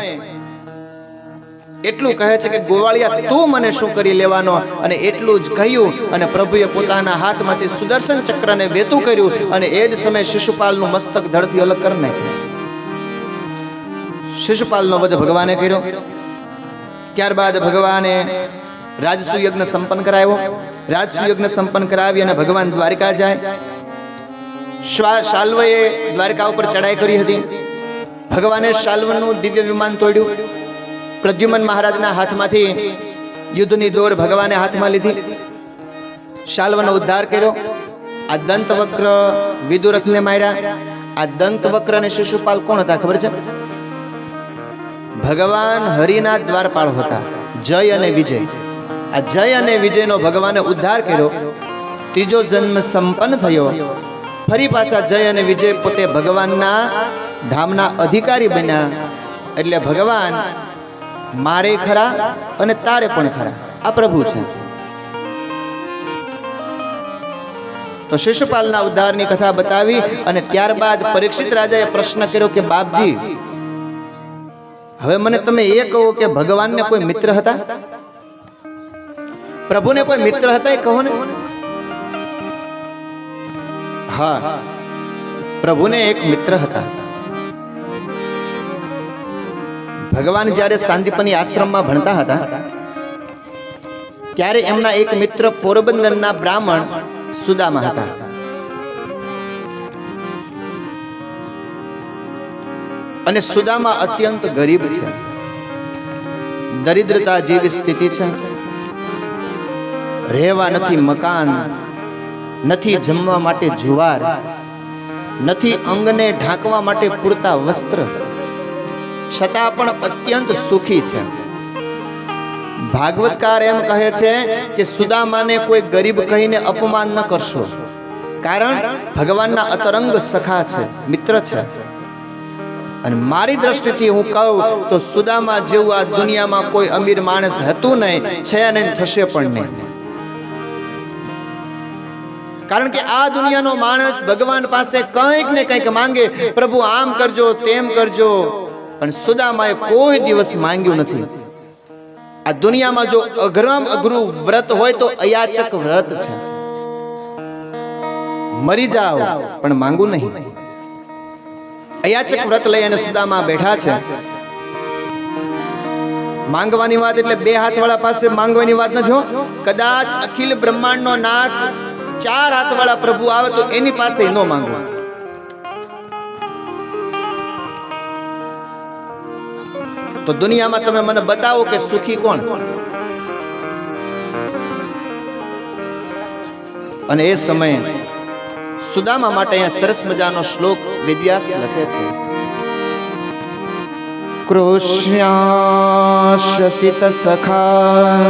એટલું કહે છે કે ગોવાળિયા તું મને શું કરી લેવાનો? અને એટલું જ કહ્યું અને પ્રભુએ પોતાના હાથમાંથી સુદર્શન ચક્રને વેતું કર્યું અને એ જ સમયે શિશુપાલનું મસ્તક ધડથી અલગ કરી નાખ્યું. શિશુપાલનો વધ ભગવાને કર્યો. ત્યારબાદ ભગવાને રાજસુ યજ્ઞ સંપન્ન કરાવ્યો. રાજસુ યજ્ઞ સંપન્ન કરાવી અને ભગવાન દ્વારિકા જાય. શાલ્વએ દ્વારિકા ઉપર ચડાઈ કરી હતી. ભગવાને શાલ્વનું દિવ્ય વિમાન તોડ્યું. પ્રદ્યુમન મહારાજના હાથમાંથી યુદ્ધની દોર ભગવાને હાથમાં લીધી. શાલ્વનો ઉદ્ધાર કર્યો. આ દંતવક્ર વિદુરથને માર્યા. આ દંતવક્ર અને શિશુપાલ કોણ હતા ખબર છે? ભગવાન હરિના દ્વારપાળ હતા, જય અને વિજય. આ જય અને વિજયનો ભગવાને ઉદ્ધાર કર્યો. ત્રીજો જન્મ સંપન્ન થયો. ફરી પાછા જય અને વિજય પોતે ભગવાનના ધામના અધિકારી બન્યા. એટલે ભગવાન મારે ખરા અને તારે પણ ખરા, આ પ્રભુ છે. તો શિશુપાલના ઉદ્ધારની કથા બતાવી અને ત્યારબાદ પરીક્ષિત રાજાએ પ્રશ્ન કર્યો કે બાપજી, હવે મને તમે એ કહો કે ભગવાનને કોઈ મિત્ર હતા? પ્રભુને કોઈ મિત્ર હતા? એ કહો ને. હા, પ્રભુને એક મિત્ર હતા. ભગવાન જ્યારે સાંદીપની આશ્રમમાં ભણતા હતા ત્યારે એમના એક મિત્ર પોરબંદરના બ્રાહ્મણ સુદામા હતા. અને સુદામા અત્યંત ગરીબ છે. દરિદ્રતા જેવી સ્થિતિ છે. રહેવા નથી મકાન, નથી જમવા માટે જુવાર, નથી અંગને ઢાંકવા માટે પૂરતા વસ્ત્ર, છતાં પણ અત્યંત સુખી છે. ભાગવતકાર એમ કહે છે કે સુદામાને કોઈ ગરીબ કહીને અપમાન ન કરશો, કારણ ભગવાનના અતરંગ સખા છે, મિત્ર છે. અને મારી દ્રષ્ટિથી હું કહું તો સુદામા જેવું આ દુનિયામાં કોઈ અમીર માણસ હતું નહીં, છે અને થશે પણ નહીં. કારણ કે આ દુનિયાનો માણસ ભગવાન પાસે કંઈક ને કંઈક માંગે, પ્રભુ આમ કરજો, તેમ કરજો, પણ સુદામાએ કોઈ દિવસ માંગ્યું નથી. આ દુનિયામાં જો અઘરમ અઘરું વ્રત હોય તો અયાચક વ્રત છે. મરી જાઓ પણ માંગવું નહીં. અયાચક વ્રત લઈ અને સુદામા બેઠા છે. માંગવાની વાત એટલે બે હાથ વાળા પાસે માંગવાની વાત નથી. કદાચ અખિલ બ્રહ્માંડનો નાથ ચાર હાથવાળા પ્રભુ આવે તો એની પાસે ન માંગવા. તો દુનિયામાં તમે મને બતાવો કે સુખી કોણ? અને એ સમયે સુદામા માટે અહીંયા સરસ મજાનો શ્લોક વેદવ્યાસ લખે છે. કૃષ્ણાશસિત સખા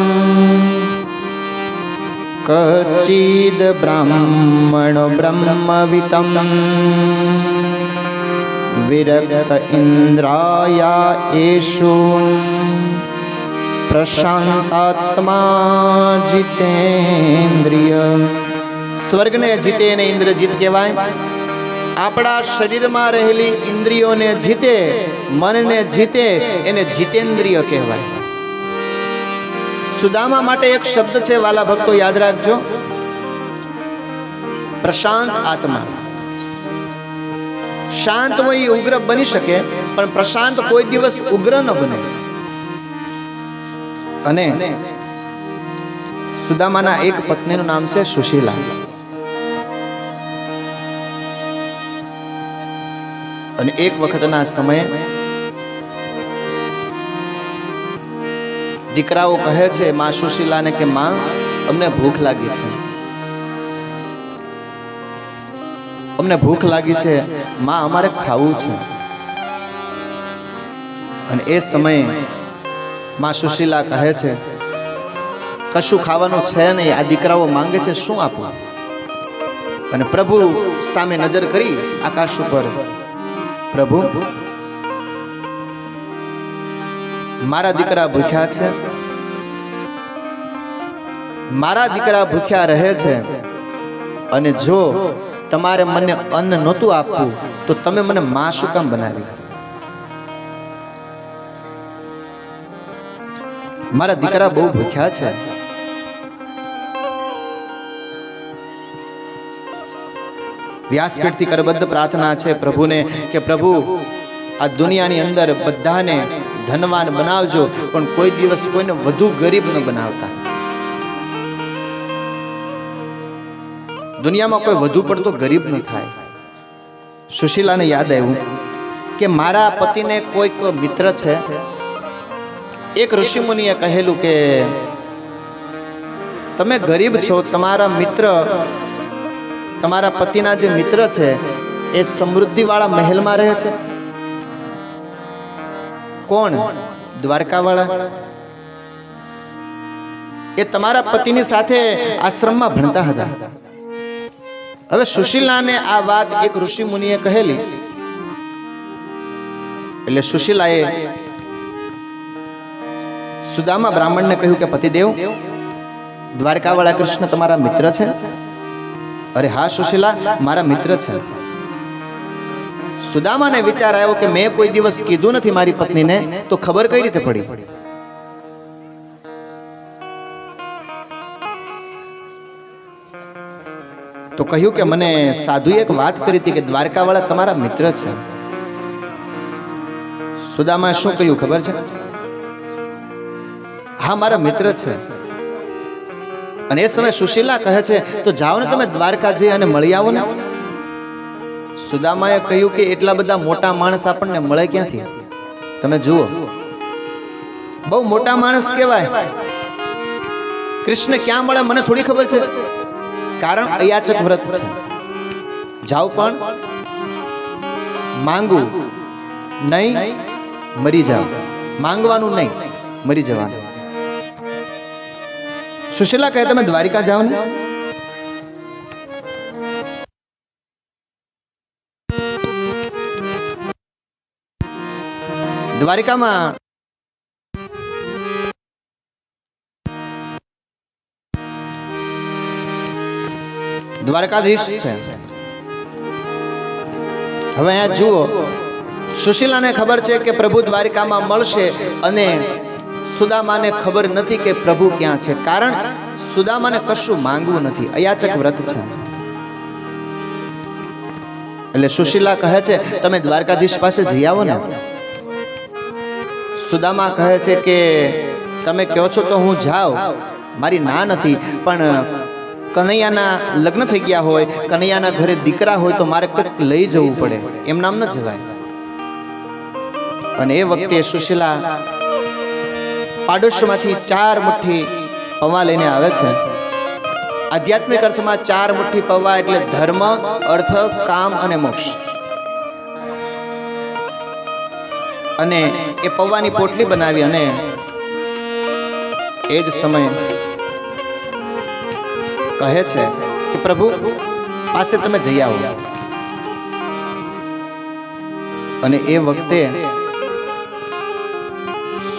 કચિદ બ્રાહ્મણો બ્રહ્મવિતમ વિરક્ત ઇન્દ્રાયા એષુ પ્રશાંતાત્મા જીતેન્દ્રિય. સ્વર્ગને જીતે એને ઇન્દ્રજીત કહેવાય. આપણા શરીરમાં રહેલી ઇન્દ્રિયોને જીતે, મનને જીતે એને જીતેન્દ્રિય કહેવાય. સુદામા માટે એક શબ્દ છે વાલા ભક્તો, યાદ રાખજો, પ્રશાંત આત્મા. શાંત હોય ઉગ્ર બની શકે, પણ પ્રશાંત કોઈ દિવસ ઉગ્ર ન બને. અને સુદામાના એક પત્નીનું નામ છે સુશીલા. અને એક વખતના સમયે દીકરાઓ કહે છે માં સુશીલાને કે માં, અમને ભૂખ લાગી છે, અમને ભૂખ લાગી છે માં, અમારે ખાવું છે. અને એ સમયે માં સુશીલા કહે છે કશું ખાવાનું છે નહીં, આ દીકરાઓ માંગે છે, શું આપું? અને પ્રભુ સામે નજર કરી આકાશ ઉપર, પ્રભુ મારા દીકરા ભૂખ્યા છે, મારા દીકરા ભૂખ્યા રહે છે, અને જો તમારે મને અન્ન નહોતું આપવું તો તમે મને માં શું કામ બનાવી? મારા દીકરા બહુ ભૂખ્યા છે. વ્યાસપીઠથી કરબદ્ધ પ્રાર્થના છે પ્રભુને કે પ્રભુ આ દુનિયાની અંદર બધાને ધનવાન બનાવજો, પણ કોઈ દિવસ કોઈને વધુ ગરીબ ન બનાવતા. દુનિયામાં કોઈ વધુ પડતો ગરીબ ન થાય. સુશીલાને યાદ આવ્યું કે મારા પતિને કોઈક મિત્ર છે. એક ઋષિમુનિએ કહેલું કે તમે ગરીબ છો, તમારા મિત્ર, તમારા પતિના જે મિત્ર છે એ સમૃદ્ધિવાળા મહેલમાં રહે છે. કોણ? દ્વારકાવાળા. એ તમારા પતિની સાથે આશ્રમમાં ભણતા હતા. હવે સુશીલાને આ વાત એક ઋષિ મુનિએ કહેલી, એટલે સુશીલાએ સુદામા બ્રાહ્મણને કહ્યું કે પતિદેવ, દ્વારકાવાળા કૃષ્ણ તમારા મિત્ર છે? અરે હા સુશીલા, મારા મિત્ર છે. સુદામાને વિચાર આવ્યો કે મેં કોઈ દિવસ કીધું નથી મારી પત્નીને, તો ખબર કઈ રીતે પડી? તો કહ્યું કે મને સાધુએ એક વાત કરી હતી કે દ્વારકાવાળા તમારા મિત્ર છે. સુદામાએ શું કહ્યું ખબર છે? હા, મારા મિત્ર છે. અને એ સમયે સુશીલા કહે છે તો જાઓ ને તમે દ્વારકા જઈ અને મળી આવો ને. સુદામાએ કહ્યું કે એટલા બધા મોટા માણસ આપણને મળે ક્યાંથી? તમે જુઓ, બહુ મોટા માણસ કહેવાય. કૃષ્ણ ક્યાં મળે મને થોડી ખબર છે, કારણ અયાચક વ્રત છે. જાઓ પણ માંગવું નહીં, મરી જાવ. માંગવાનું નહીં, મરી જવાનું. સુશીલા કહે તમે દ્વારિકા જાઓ ને. દ્વારિકામાં દ્વારકાધીશ છે. હવે અહીંયા જુઓ, સુશીલાને ખબર છે કે પ્રભુ દ્વારિકામાં મળશે, અને સુદામાને ખબર નથી કે પ્રભુ ક્યાં છે, કારણ સુદામાને કશું માંગવું નથી, અયાચક વ્રત છે. એટલે સુશીલા કહે છે તમે દ્વારકાધીશ પાસે જઈ આવો ને. સુદામા કહે છે કે તમે કહો છો તો હું જાઉં, મારી ના નથી, પણ કનૈયાના લગ્ન થઈ ગયા હોય, કનૈયાના ઘરે દીકરા હોય તો મારે કંઈક લઈ જવું પડે, એમ નામ ન જવાય. અને એ વખતે સુશીલા પાડોશમાંથી 4 મુઠ્ઠી પૌવા લઈને આવે છે. આધ્યાત્મિક અર્થમાં 4 મુઠ્ઠી પૌવા એટલે ધર્મ, અર્થ, કામ અને મોક્ષ. અને એ પૌવાની પોટલી બનાવી અને એ જ સમયે કહે છે કે પ્રભુ પાસે તમે જઈ આવો. અને એ વખતે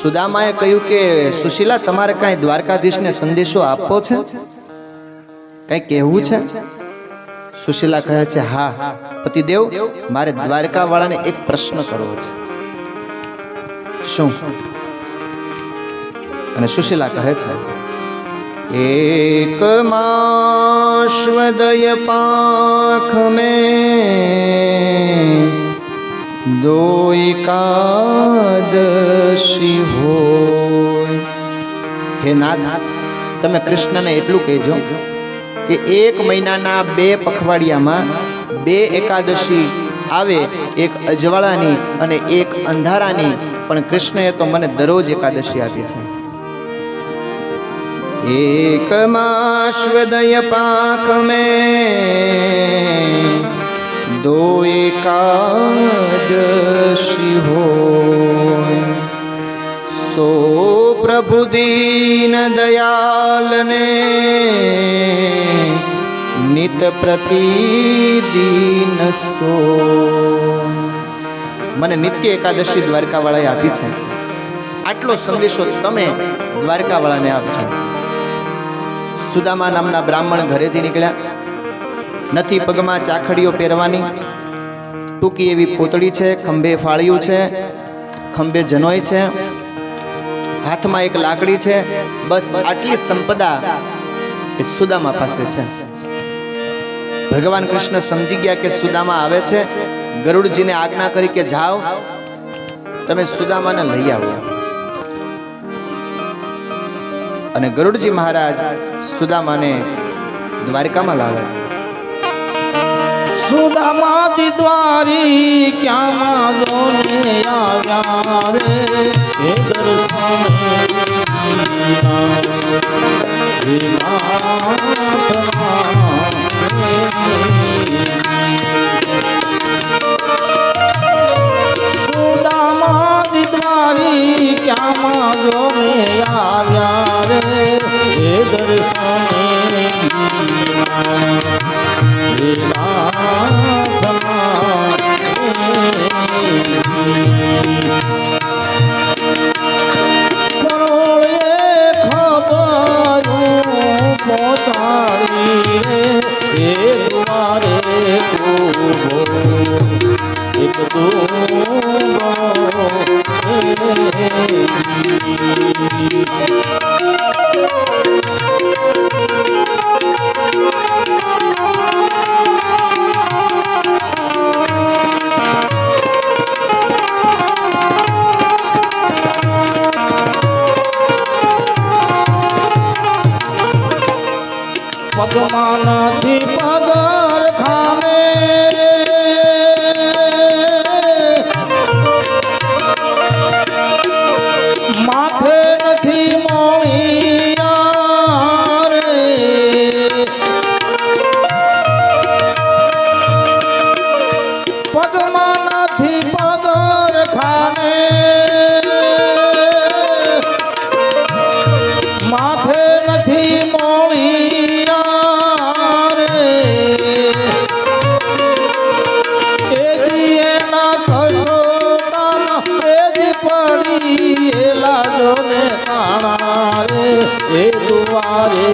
સુદામાએ કહ્યું કે સુશીલા, તમારે કાંઈ દ્વારકાધીશને સંદેશો આપવો છે, કઈ કહેવું છે? સુશીલા કહે છે, હા પતિદેવ, મારે દ્વારકા વાળાને એક પ્રશ્ન કરવો છે. શું? અને સુશીલા કહે છે, એક માશ્વદય પાંખ મેં દો એકાદશી હોય. હે નાથ, તમે કૃષ્ણને એટલું કહેજો કે 1 મહિનાના 2 પખવાડિયામાં 2 એકાદશી આવે, એક અજવાળાની અને એક અંધારાની, પણ કૃષ્ણએ તો મને દરરોજ એકાદશી આપી છે. એક માશ્વદય પાંખ મેં દો એકાદશી હોય. સો પ્રભુ દીન દયાલને નિત પ્રતિદિન સો. મને નિત્ય એકાદશી દ્વારકાવાળાએ આપી છે. આટલો સંદેશો તમે દ્વારકાવાળાને આપજો. સુદામા નામના બ્રાહ્મણ ઘરેથી નીકળ્યા. નથી પગમાં ચાખડીઓ પહેરવાની, ટૂંકી એવી પોતળી છે, ખંભે ફાળિયું છે, ખંભે જનોય છે, હાથમાં એક લાકડી છે. બસ આટલી સંપદા એ સુદામા પાસે છે. ભગવાન કૃષ્ણ સમજી ગયા કે સુદામા આવે છે. ગરુડજીને આજ્ઞા કરી કે જાઓ તમે સુદામાને લઈ આવો. અને ગરુડજી મહારાજ સુદામાને દ્વારકામાં લાવે છે. સુદામાજી દ્વારી ક્યાં જોને આવ્યા રે, હે સુદામાજી દ્વારી ક્યાં જોને આવ્યા રે, હે દર્શને પગમાનાથી પગર ખાને માથે નથી મોળિયા રે, પગમાનાથી પગર ખાને માથે નથી મોળિયા એ દુવારે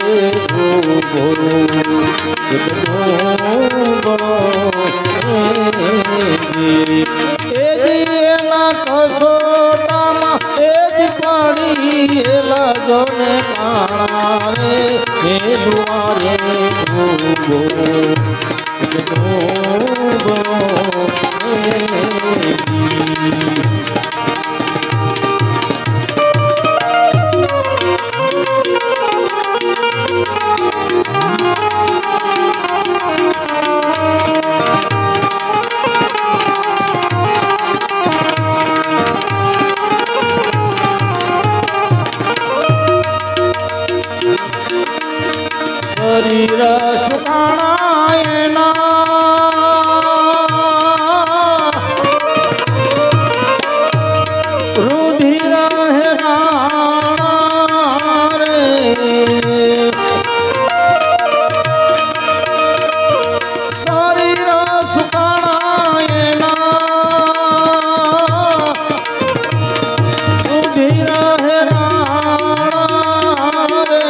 એના કસોટામાં એ જ પડી એલા જોને કાણા રે, એ દુવારે રુધિર સુકાણા એના રુધિર હેરાણા રે શરીર સુકાણા એના રુધિર હેરાણા રે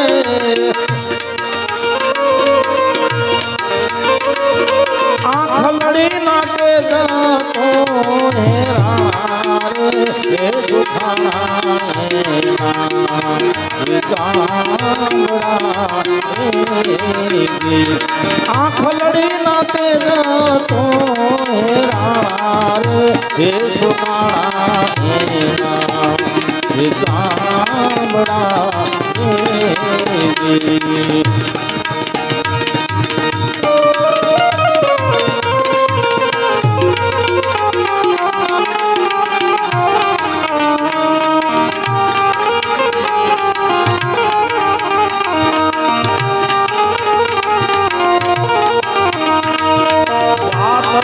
આંખ લડી નાખે જતો હેરાણા રે હે દુખાણા એના ચામડા આંખ લડી નાખે જતો હેરાણા રે હે સુકાણા એના ચામડા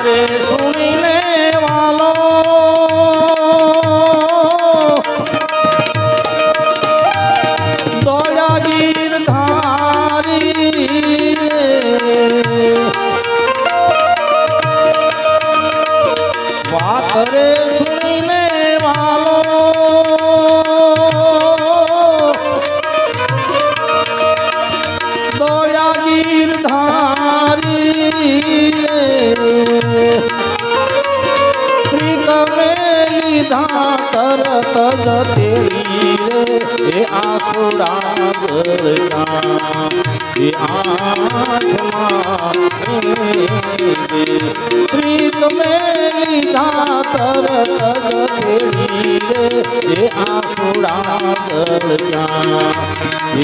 રે સુણીને વાલો દોડા ગીર ધારી વાત રે સુણીને વાલો દોડા ગીર ધારી લીધા તરત જ તેરી રે આસુડા ગરગા એ આંખમાં પ્રીત મે લીધા તરત જ તેરી રે આસુડા ગરગા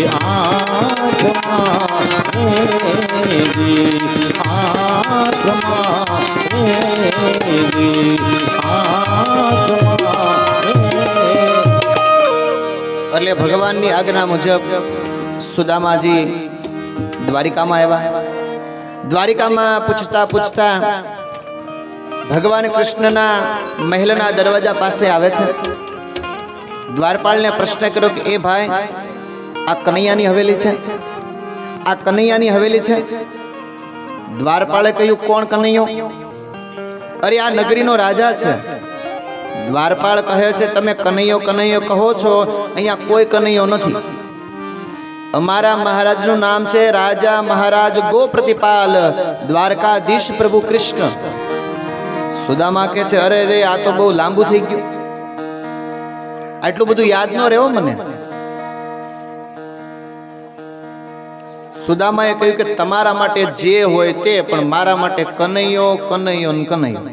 એ આંખમાં એટલે ભગવાનની આજ્ઞા મુજબ સુદામાજી દ્વારિકામાં આવ્યા. દ્વારિકામાં પૂછતા પૂછતા ભગવાન કૃષ્ણના મહેલના દરવાજા પાસે આવે છે. દ્વારપાળને પ્રશ્ન કર્યો કે એ ભાઈ, આ કનૈયાની હવેલી છે? આ કનૈયાની હવેલી છે? દ્વારપાળે કહ્યું, કોણ કનૈયો? અરે આ નગરીનો રાજા છે. દ્વારપાળ કહે છે, તમે કનૈયો કનૈયો કહો છો, અહીંયા કોઈ કનૈયો નથી. અમારા મહારાજનું નામ છે રાજા મહારાજ ગો પ્રતિપાલ, દ્વારકાધીશ પ્રભુ કૃષ્ણ. સુદામા કહે છે, અરે રે આ તો બહુ લાંબુ થઈ ગયું, આટલું બધું યાદ ન રહેવો મને. સુદામાએ કહ્યું કે તમારા માટે જે હોય તે, પણ મારા માટે કનૈયો કનૈયો ને કનૈયો.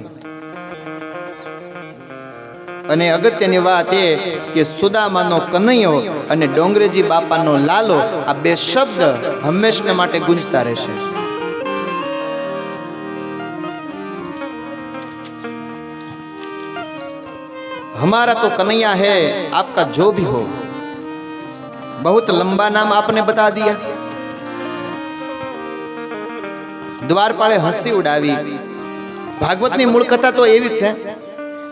અને અગત્યની વાત એ કે સુદામાનો કનૈયો અને ડોંગરેજી બાપાનો લાલો, આ બે શબ્દ હંમેશને માટે ગુંજતા રહેશે. हमारा तो कन्हैया है, आपका जो भी हो. बहुत लंबा नाम आपने बता दिया. દ્વારપાળે હસી ઉડાવી. ભાગવતની મૂળ કથા તો એવી છે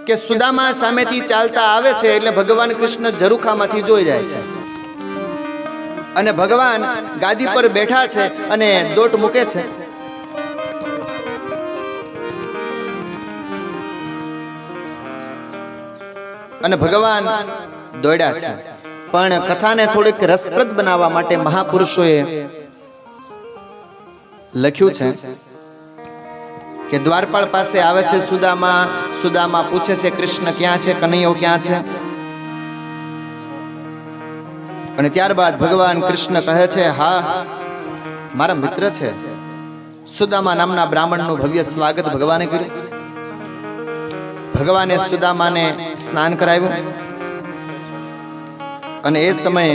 કે સુદામા સામેથી ચાલતા આવે છે એટલે ભગવાન કૃષ્ણ ઝરૂખામાંથી જોઈ જાય છે, અને ભગવાન ગાદી પર બેઠા છે અને દોટ મૂકે છે. અને ભગવાન દોડ્યા છે. પણ કથાને થોડીક રસપ્રદ બનાવવા માટે મહાપુરુષોએ લખ્યું છે કે દ્વારપાળ પાસે આવે છે સુદામા. સુદામા પૂછે છે, કૃષ્ણ ક્યાં છે, કનૈયો ક્યાં છે? અને ત્યારબાદ ભગવાન કૃષ્ણ કહે છે, હા મારા મિત્ર છે. સુદામા નામના બ્રાહ્મણનું ભવ્ય સ્વાગત ભગવાને કર્યું. ભગવાને સુદામાને સ્નાન કરાવ્યું અને એ સમયે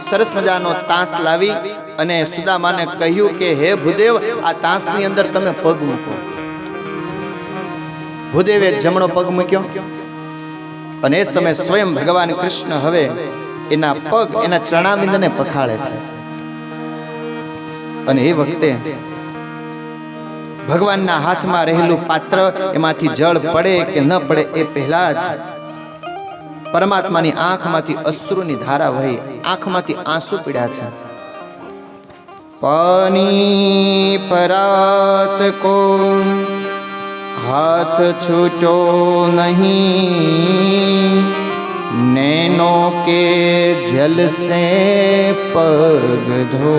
સરસ મજાનો તાંસ લાવી અને સુદામાને કહ્યું કે હે ભૂદેવ, આ તાંસની અંદર તમે પગ મૂકો. ભૂદેવે જમણો પગ મૂક્યો અને એ સમયે સ્વયં ભગવાન કૃષ્ણ હવે એના પગ, એના ચરણાબિંદને પખાળે છે અને એ વખતે ભગવાનના હાથમાં રહેલું પાત્ર એમાંથી જળ પડે કે ન પડે એ પહેલા જ પરમાત્માની આંખમાંથી અશ્રુની ધારા વહી, આંખમાંથી આંસુ પીડ્યા છે. પાની પરાત કો હાથ છૂટો નહીં, નैनो के जल से पग धो.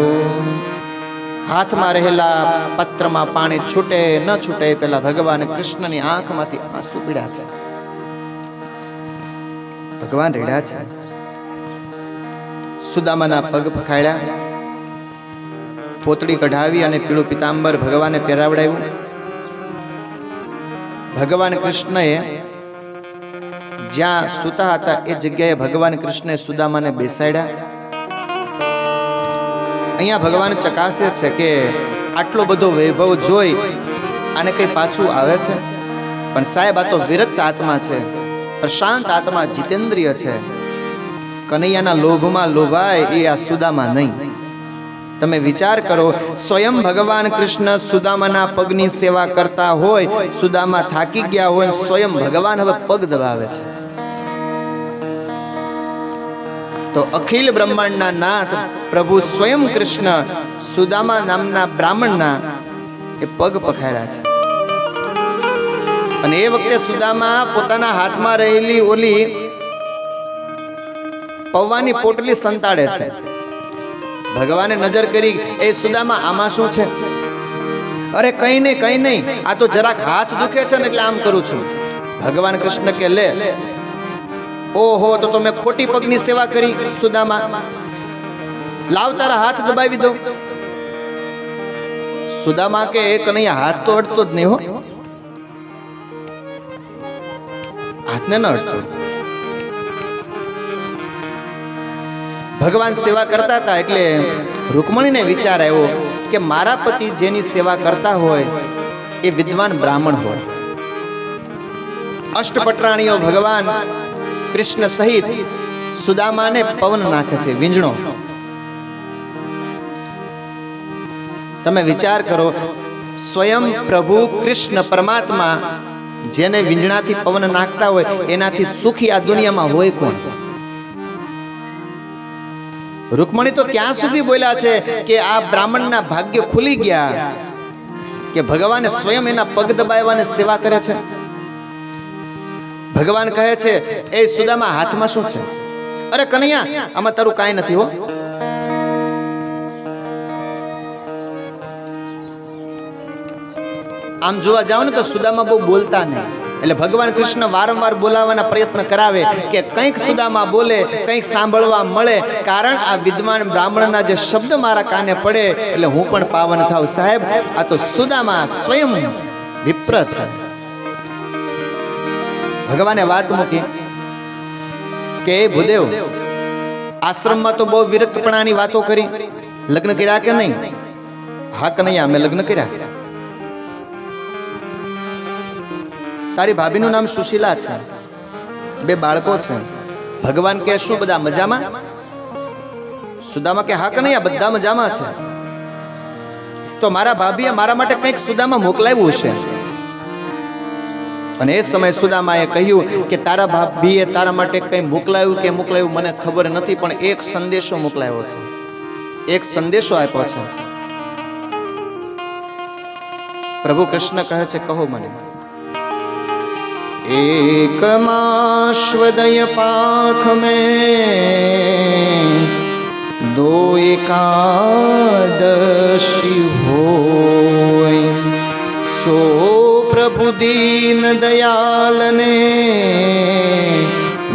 હાથમાં રહેલા પત્રમાં પાણી છૂટે ન છૂટે પેલા ભગવાન કૃષ્ણની આંખમાંથી આંસુ પીડ્યા છે. ભગવાન રેડ્યા છે. સુદામાના પગ પખાડ્યા, પોતડી કઢાવી અને પીળું પિતાંબર ભગવાને પહેરાવડાવ્યું. ભગવાન કૃષ્ણએ જ્યાં સૂતા હતા એ જગ્યાએ ભગવાન કૃષ્ણએ સુદામાને બેસાડ્યા. અહીંયા ભગવાન ચકાસે છે કે આટલો બધો વૈભવ જોઈ અને કઈ પાછું આવે છે, પણ સાહેબ આ તો વિરક્ત આત્મા છે, પ્રશાંત આત્મા, જીતેન્દ્રિય છે. કનૈયાના લોભમાં લોભાય એ આ સુદામા નહીં. તમે વિચાર કરો, સ્વયં ભગવાન કૃષ્ણ સુદામાના પગની સેવા કરતા હોય, સુદામા થાકી ગયા હોય, સ્વયં ભગવાન હવે પગ દબાવે છે. તો અખિલ બ્રહ્માંડના નાથ પ્રભુ સ્વયં કૃષ્ણ સુદામા નામના બ્રાહ્મણના એ પગ પખાડ્યા છે. અને એ વખતે સુદામા પોતાના હાથમાં રહેલી ઓલી પૌવાની પોટલી સંતાડે છે. ભગવાને નજર કરી, એ સુદામા આમાં શું છે? અરે કઈ નહીં, આ તો જરાક હાથ દુખે છે ને એટલે આમ કરું છું. ભગવાન કૃષ્ણ કે લે, ઓહો, તો તમે ખોટી પગની સેવા કરી સુદામા, લાવ તારા હાથ દબાવી દો. સુદામા કે એક નહીં, હાથ તો અડતો જ નહીં હો, હાથને ન અડતો. ભગવાન સેવા કરતા હતા એટલે રૂકમણીને વિચાર આવ્યો કે મારા પતિ જેની સેવા કરતા હોય એ વિદ્વાન બ્રાહ્મણ હોય. અષ્ટપટરાણીઓ ભગવાન કૃષ્ણ સહિત સુદામાને પવન નાખે છે, વીંજણો. તમે વિચાર કરો, સ્વયં પ્રભુ કૃષ્ણ પરમાત્મા જેને વીંજણાથી પવન નાખતા હોય એનાથી સુખી આ દુનિયામાં હોય કોણ? રૂકમણી તો ત્યાં સુધી બોલ્યા છે કે આ બ્રાહ્મણના ભાગ્ય ખુલી ગયા કે ભગવાને સ્વયં એના પગ દબાવવાને સેવા કરે છે. ભગવાન કહે છે, એ સુદામા હાથમાં શું છે? અરે કનૈયા, આમાં તારું કાંઈ નથી હો. આમ જોવા જાવ ને તો સુદામા બહુ બોલતા નહીં. એટલે ભગવાન કૃષ્ણ વારંવાર બોલાવવાના પ્રયત્ન કરાવે કે કંઈક સુદામા બોલે, કંઈક સાંભળવા મળે, કારણ આ વિદ્વાન બ્રાહ્મણના જે શબ્દ મારા કાને પડે એટલે હું પણ પાવન થાવ. સાહેબ, આ તો સુદામા સ્વયં વિપ્ર છે. ભગવાને વાત મૂકી કે એ ભૂદેવ, આશ્રમમાં તો બહુ વિરક્તપણાની વાતો કરી, લગ્ન કર્યા કે નહીં? હા કનૈયા, અમે લગ્ન કર્યા. તારી ભાભીનું નામ સુશીલા છે, 2 બાળકો છે. ભગવાન કે શું બધા મજામાં? સુદામા કે હા કનૈયા, બધા મજામાં છે. તો મારા ભાભીએ મારા માટે કંઈક સુદામા મોકલાવ્યું છે. અને એ સમયે સુદામાએ કહ્યું કે તારા ભાભીએ તારા માટે કંઈ મોકલાવ્યું કે મોકલાવ્યું મને ખબર નથી, પણ એક સંદેશો મોકલાવ્યો છે, એક સંદેશો આપ્યો છે. પ્રભુ કૃષ્ણ કહે છે, કહો મને. एकमाश्वदय पाख में 2 एकादशी होय, सो प्रभु दीन दयाल ने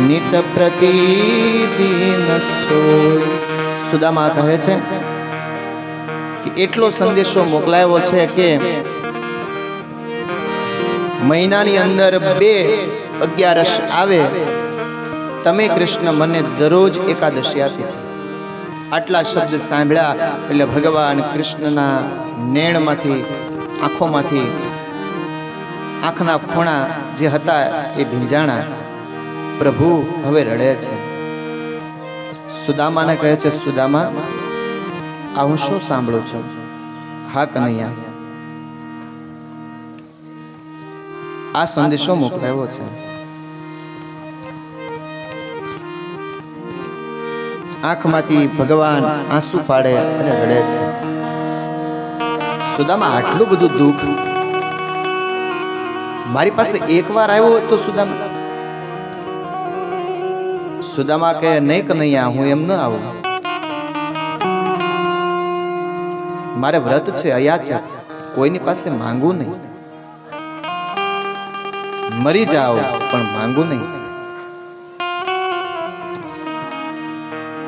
नित प्रतिदिन सोय. સુદામા કહે છે કે એટલો સંદેશો મોકલાયો છે કે મહિનાની અંદર 2 11 આવે, તમે કૃષ્ણ મને દરરોજ એકાદશી આપી છે. આટલા શબ્દ સાંભળ્યા એટલે ભગવાન કૃષ્ણના નેણમાંથી, આંખોમાંથી આંખના ખૂણા જે હતા એ ભીંજાણા. પ્રભુ હવે રડે છે. સુદામાને કહે છે, સુદામા, આ હું શું સાંભળું છું? હા કનૈયા, આ સંદેશો મોકલાયો છે. આંખમાંથી ભગવાન આંસુ પાડે અને રડે છે. સુદામા, આટલું બધું દુઃખ મારી પાસે એકવાર આવ્યો તો સુદામા? સુદામા કહે, નહીં કનૈયા, હું એમ ન આવું. મારે વ્રત છે, અયાચક, કોઈની પાસે માંગવું નહીં. મરી જાઓ પણ માંગવું નહીં.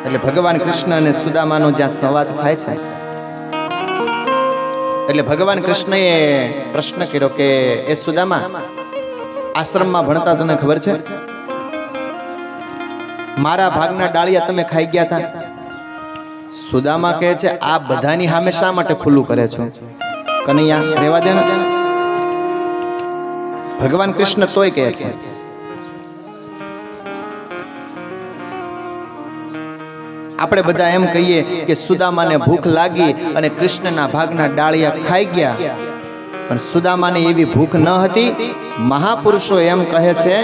એટલે ભગવાન કૃષ્ણ અને સુદામાનો જ્યાં સંવાદ થાય છે, એટલે ભગવાન કૃષ્ણએ પ્રશ્ન કર્યો કે એ સુદામા, આશ્રમમાં ભણતા તને ખબર છે? મારા ભાગના ડાળિયા તમે ખાઈ ગયા હતા. સુદામા કહે છે, આ બધાની સામે શા માટે ખુલ્લું કરે છો? કનૈયા, રહેવા દે ને. ભગવાન કૃષ્ણ તોય કહે છે, આપણે બધા એમ કહીએ કે સુદામાને ભૂખ લાગી અને કૃષ્ણના ભાગના ડાળિયા ખાઈ ગયા, પણ સુદામાને એવી ભૂખ ન હતી. મહાપુરુષો એમ કહે છે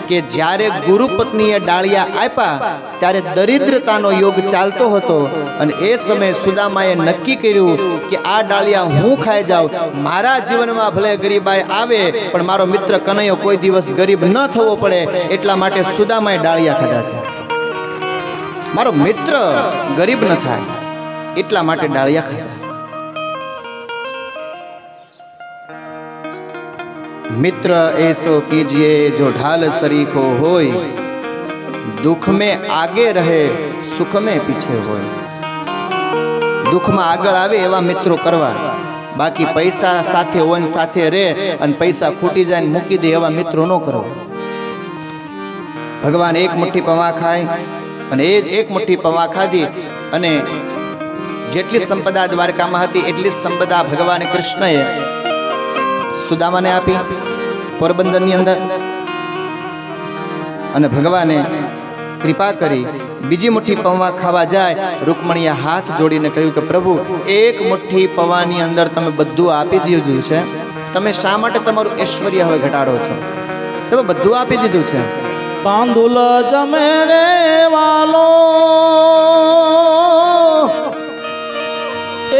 કે જ્યારે ગુરુ પત્નીએ ડાળિયા આપ્યા ત્યારે દરિદ્રતાનો યોગ ચાલતો હતો, અને એ સમયે સુદામાએ નક્કી કર્યું કે આ ડાળિયા હું ખાઈ જાઉં. મારા જીવનમાં ભલે ગરીબાઈ આવે પણ મારો મિત્ર કનૈયો કોઈ દિવસ ગરીબ ન થવો પડે, એટલા માટે સુદામાએ ડાળિયા ખાધા છે. મારો મિત્ર ગરીબ ન થાય એટલા માટે ડાળિયા ખાધા. मित्र ऐसो कीजिए जो ढाल सरीखो होय, दुख में आगे रहे सुख में पीछे होय. दुख में આગળ આવે એવા મિત્રો કરવા, બાકી પૈસા સાથે હોય સાથે રહે અને પૈસા ખૂટી જાય મૂકી દે એવા મિત્રો ન કરવા. ભગવાન એક મુઠ્ઠી પૌવા ખાય અને એ જ એક મુઠ્ઠી પૌવા ખાધી અને જેટલી સંપદા દ્વારકામાં હતી એટલી સંપદા ભગવાન કૃષ્ણએ સુદામાને આપી પોરબંદરની અંદર. અને ભગવાને કૃપા કરી બીજી મુઠ્ઠી પૌવા ખાવા જાય, રૂકમણીએ હાથ જોડીને કહ્યું કે પ્રભુ, એક મુઠ્ઠી પૌવાની અંદર તમે બધું આપી દીધું છે, તમે શા માટે તમારું ઐશ્વર્ય હવે ઘટાડો છો? તમે બધું આપી દીધું છે. તાંદુલ જમે રે વાલો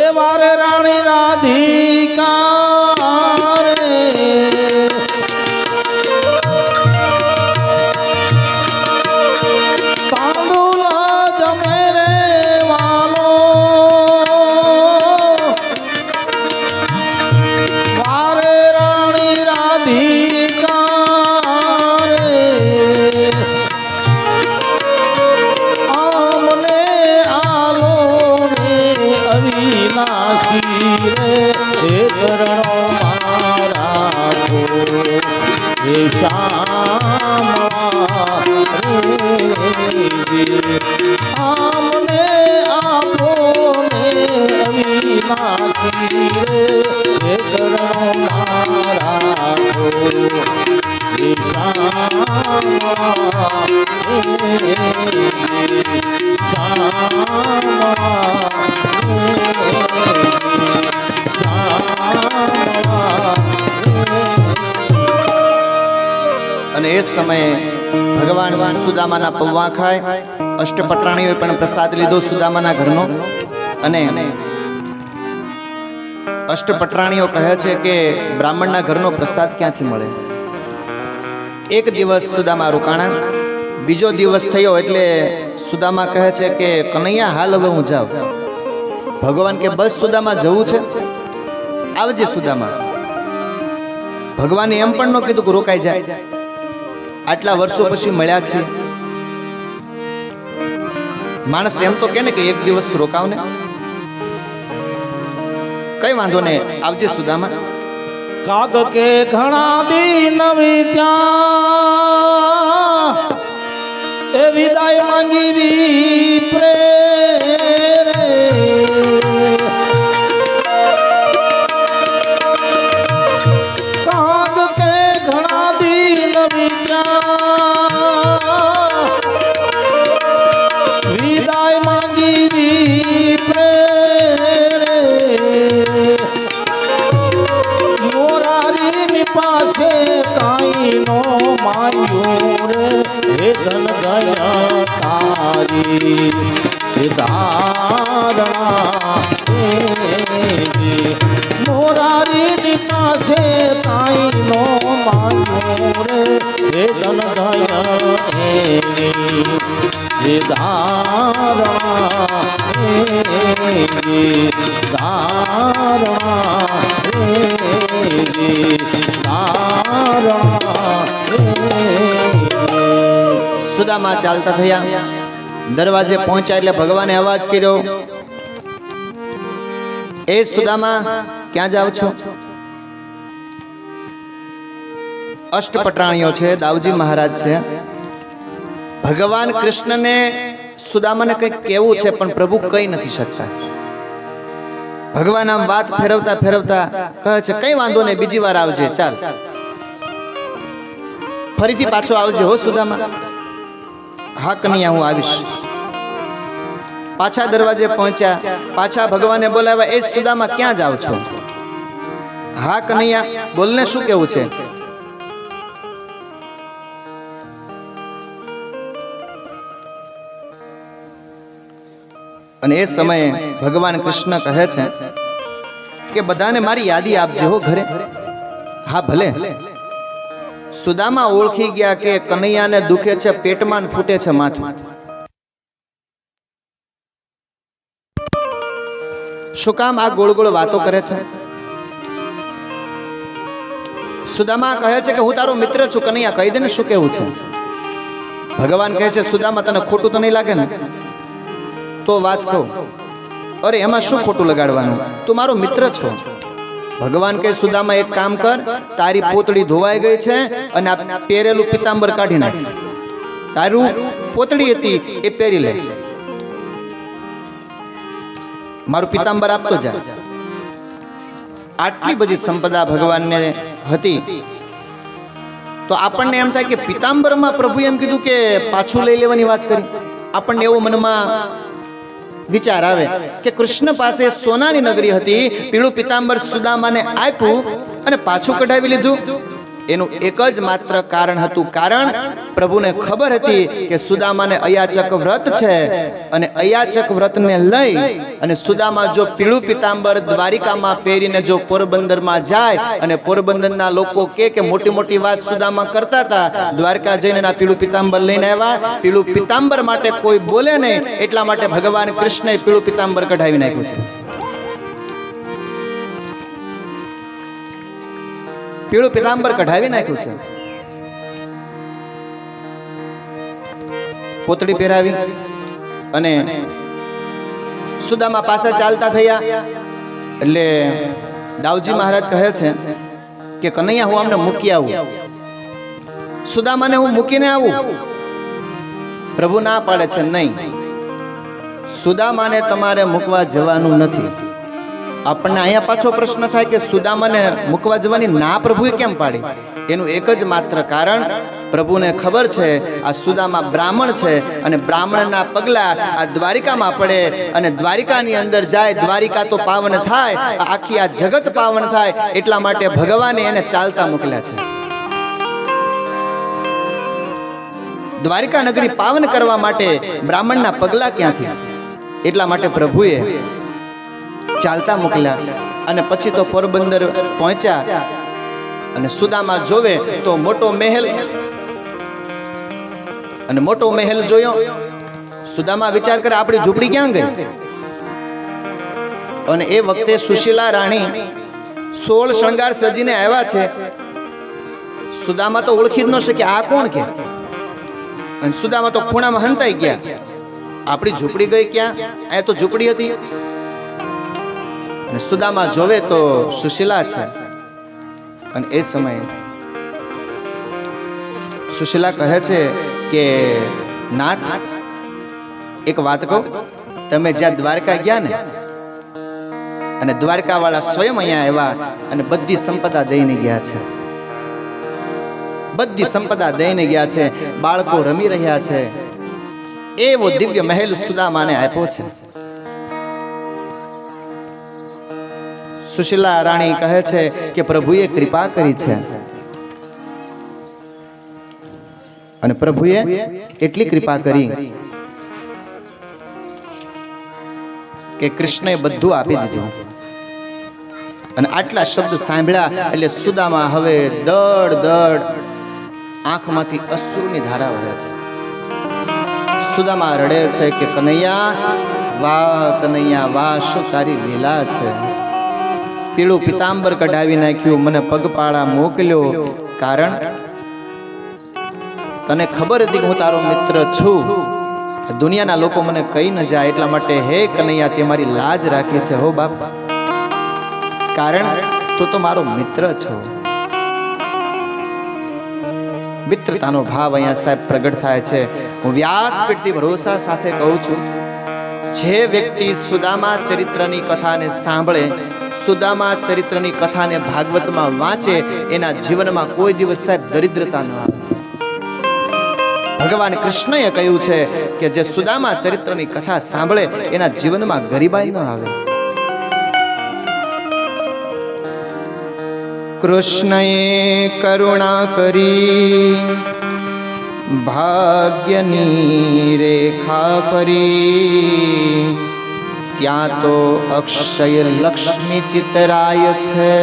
એ વારે રાણી રાધિકા રે. તાંદુલ જમે રે વાલો વારે રાણી રાધિકા રે. આમને આલો ને અવિનાશી રે હે ચરણો મારા કો હે શ્યામા રે. આમને આપો ને અવિનાશી રે હે ચરણો મારા કો હે શ્યામા રે. અને એ સમયે ભગવાન સુદામાના પૌવા ખાય. અષ્ટપટરાણીઓએ પણ પ્રસાદ લીધો સુદામાના ઘરનો. અને અષ્ટપટરાણીઓ કહે છે કે બ્રાહ્મણના ઘરનો પ્રસાદ ક્યાંથી મળે? એક દિવસ સુદામા રોકાણા. બીજો દિવસ થયો એટલે સુદામા કહે છે કે કનૈયા, હાલ હવે હું જાઉં. ભગવાન કે બસ સુદામા, જવું છે, આવજે સુદામા. ભગવાને એમ પણ ન કીધું કે રોકાઈ જાય. આટલા વર્ષો પછી મળ્યા છે, માણસ એમ તો કે ને કે એક દિવસ રોકાવ ને. કઈ વાંધો ને, આવજે સુદામા. કાગ કે ઘણા દિન વીત્યા એ વિદાય માંગી રી પ્રેરે. કાગ કે ઘણા દિન વીત્યા વિદાય માંગી રી પ્રેરે. ધારણા મોરારી પાસે તાઈ નો માન્યો રે હે ધન ધય હે ધારણા સુદામા ચાલતા થયા, દરવાજે પહોંચ્યા એટલે ભગવાને અવાજ કર્યો, એ સુદામા ક્યાં જાવ છો? અષ્ટપટાણીઓ છે, દાઉજી મહારાજ છે. ભગવાન કૃષ્ણને સુદામાને કંઈક કહેવું છે પણ પ્રભુ કહી નથી શકતા. ભગવાન આમ વાત ફેરવતા ફેરવતા કહે છે, કઈ વાંધો નહીં, બીજી વાર આવજે, ચાલ ફરીથી પાછો આવજે હો સુદામા. હા કનૈયા, હું આવીશ. પાછા દરવાજે પહોંચ્યા, પાછા ભગવાને બોલાવ્યા, એ સુદામા ક્યાં જાવ છો? હા કનૈયા, બોલને શું કેવું છે? અને એ સમયે ભગવાન કૃષ્ણ કહે છે કે બધાને મારી યાદી આપજો હો ઘરે. હા ભલે. સુદામા ઓળખી ગયા કે કનૈયાને દુખે છે પેટમાં ને ફૂટે છે માથું. શું કામ આ ગોળ ગોળ વાતો કરે છે? સુદામા કહે છે કે હું તારો મિત્ર છું. કનૈયા કહી દે ને શું કેવું છે? ભગવાન કહે છે, સુદામા તને ખોટું તો નહીં લાગે ને? તો વાત કહું. અરે એમાં શું ખોટું લગાડવાનું, તું મારો મિત્ર છો. ભગવાન કહે, સુદામા એક કામ કર, તારી પોતળી ધોવાઈ ગઈ છે અને આ પહેરેલું પિતાંબર કાઢી નાખ. તારું પોતળી હતી એ પહેરી લે, મારું પિતાંબર આપતો જા. આટલી બધી સંપદા ભગવાનને હતી તો આપણને એમ થાય કે પિતાંબરમાં પ્રભુ એમ કીધું કે પાછું લઈ લેવાની વાત કરી. આપણને એવો મનમાં વિચાર આવે કે કૃષ્ણ પાસે સોનાની નગરી હતી, પીળું પિતાંબર સુદામાને આપ્યું અને પાછું કઢાવી લીધું. એનું એક જ માત્ર કારણ હતું, કારણ પ્રભુને ખબર હતી કે સુદામાને અયાચક વ્રત છે અને અયાચક વ્રતને લઈ અને સુદામા જો પીળું પિતાંબર દ્વારિકામાં પહેરીને જો પોરબંદરમાં જાય અને પોરબંદરના લોકો કે મોટી મોટી વાત સુદામા કરતા હતા, દ્વારકા જઈને ના પીળું પિતાંબર લઈને આવ્યા. પીળું પિતાંબર માટે કોઈ બોલે નહીં, એટલા માટે ભગવાન કૃષ્ણએ પીળું પિતાંબર કઢાવી નાખ્યું છે. પીળું પિતાંબર કઢાવી નાખ્યું છે. પોતળી પહેરાવી અને સુદામા પાસે ચાલતા થયા. એટલે દાઉજી મહારાજ કહે છે કે કનૈયા, હું આમને મૂકી આવું. સુદામાને હું મૂકીને આવું? પ્રભુ ના પાડે છે, નહીં, સુદામાને તમારે મૂકવા જવાનું નથી. આપણને અહીંયા પાછો પ્રશ્ન થાય કે સુદામાને મૂકવા જવાની ના પ્રભુએ કેમ પાડી? એનું એક જ માત્ર કારણ, પ્રભુને ખબર છે આ સુદામા બ્રાહ્મણ છે અને બ્રાહ્મણના પગલા આ દ્વારિકામાં પડે અને દ્વારિકાની અંદર જાય, દ્વારિકા તો પાવન થાય, આખી આ જગત પાવન થાય, એટલા માટે ભગવાને એને ચાલતા મોકલ્યા છે. દ્વારિકા નગરી પાવન કરવા માટે બ્રાહ્મણના પગલા ક્યાંથી? એટલા માટે પ્રભુએ ચાલતા મોકલ્યા. અને પછી તો પોરબંદર પહોંચ્યા અને સુદામા જોવે તો મોટો મહેલ, અને મોટો મહેલ જોયો. સુદામા વિચાર કરે, આપણી ઝૂંપડી ક્યાં ગઈ? અને એ વખતે સુશીલા રાણી 16 શણગાર સજીને આવ્યા છે. સુદામા તો ઓળખી જ ન શકે આ કોણ કે. અને સુદામા તો ખૂણામાં હંતાઈ ગયા, આપણી ઝૂંપડી ગઈ ક્યાં? આ તો ઝૂંપડી હતી. અને સુદામા જોવે તો સુશીલા છે. અને એ સમયે સુશીલા કહે છે કે નાથ, એક વાત કહું, તમે જ્યાં દ્વારકા ગયા ને, અને દ્વારકા વાળા સ્વયં અહીંયા આવ્યા અને બધી સંપદા દઈને ગયા છે. બધી સંપદા દઈને ગયા છે, બાળકો રમી રહ્યા છે. એવો દિવ્ય મહેલ સુદામાને આપ્યો છે. સુશીલા રાણી કહે છે કે પ્રભુએ કૃપા કરી છે. અને પ્રભુએ એટલી કૃપા કરી કે કૃષ્ણએ બધું આપી દીધું. અને આટલા શબ્દ સાંભળ્યા એટલે સુદામા હવે દડ દડ આંખમાંથી અશ્રુની ધારા વહે છે. સુદામા રડે છે કે કનૈયા વાહ, શું તારી લીલા છે. પીળું પિતાંબર કઢાવી નાખ્યું, મને પગપાળા મોકલ્યો, કારણ તને ખબર હતી કે હું તારો મિત્ર છું. દુનિયાના લોકો મને કહી ન જાય એટલા માટે હે કનૈયા તે મારી લાજ રાખી છે હો બાપ, કારણ તું તો મારો મિત્ર છો. મિત્રતાનો ભાવ અહીંયા સાહેબ પ્રગટ થાય છે. હું વ્યાસપીઠથી ભરોસા સાથે કહું છું, જે વ્યક્તિ સુદામા ચરિત્રની કથાને સાંભળે, સુદામા ચરિત્રની કથાને ભાગવતમાં વાંચે, એના જીવનમાં કોઈ દિવસ સાહેબ દરિદ્રતા ન આવે. ભગવાન કૃષ્ણએ કહ્યું છે કે જે સુદામા ચરિત્રની કથા સાંભળે એના જીવનમાં ગરીબાઈ ન આવે. કૃષ્ણએ કરુણા કરી ભાગ્યની રેખા ફરી, ત્યાં તો અક્ષય લક્ષ્મી ચિતરાય છે.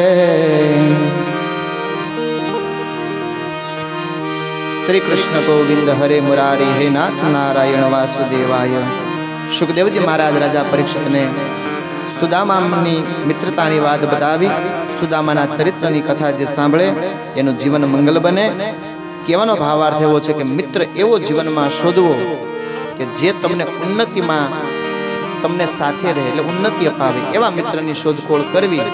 શ્રી કૃષ્ણ ગોવિંદ હરે મુરારી, હે નાથ નારાયણ વાસુદેવાય. સુખદેવજી મહારાજ રાજા પરીક્ષિતને સુદામાની મિત્રતાની વાત બતાવી. સુદામાના ચરિત્રની કથા જે સાંભળે એનું જીવન મંગલ બને. કહેવાનો ભાવાર્થ એવો છે કે મિત્ર એવો જીવનમાં શોધવો કે જે તમને ઉન્નતિમાં તમને સાથે રહે, એટલે ઉન્નતિ અપાવે એવા મિત્રની શોધખોળ કરવી.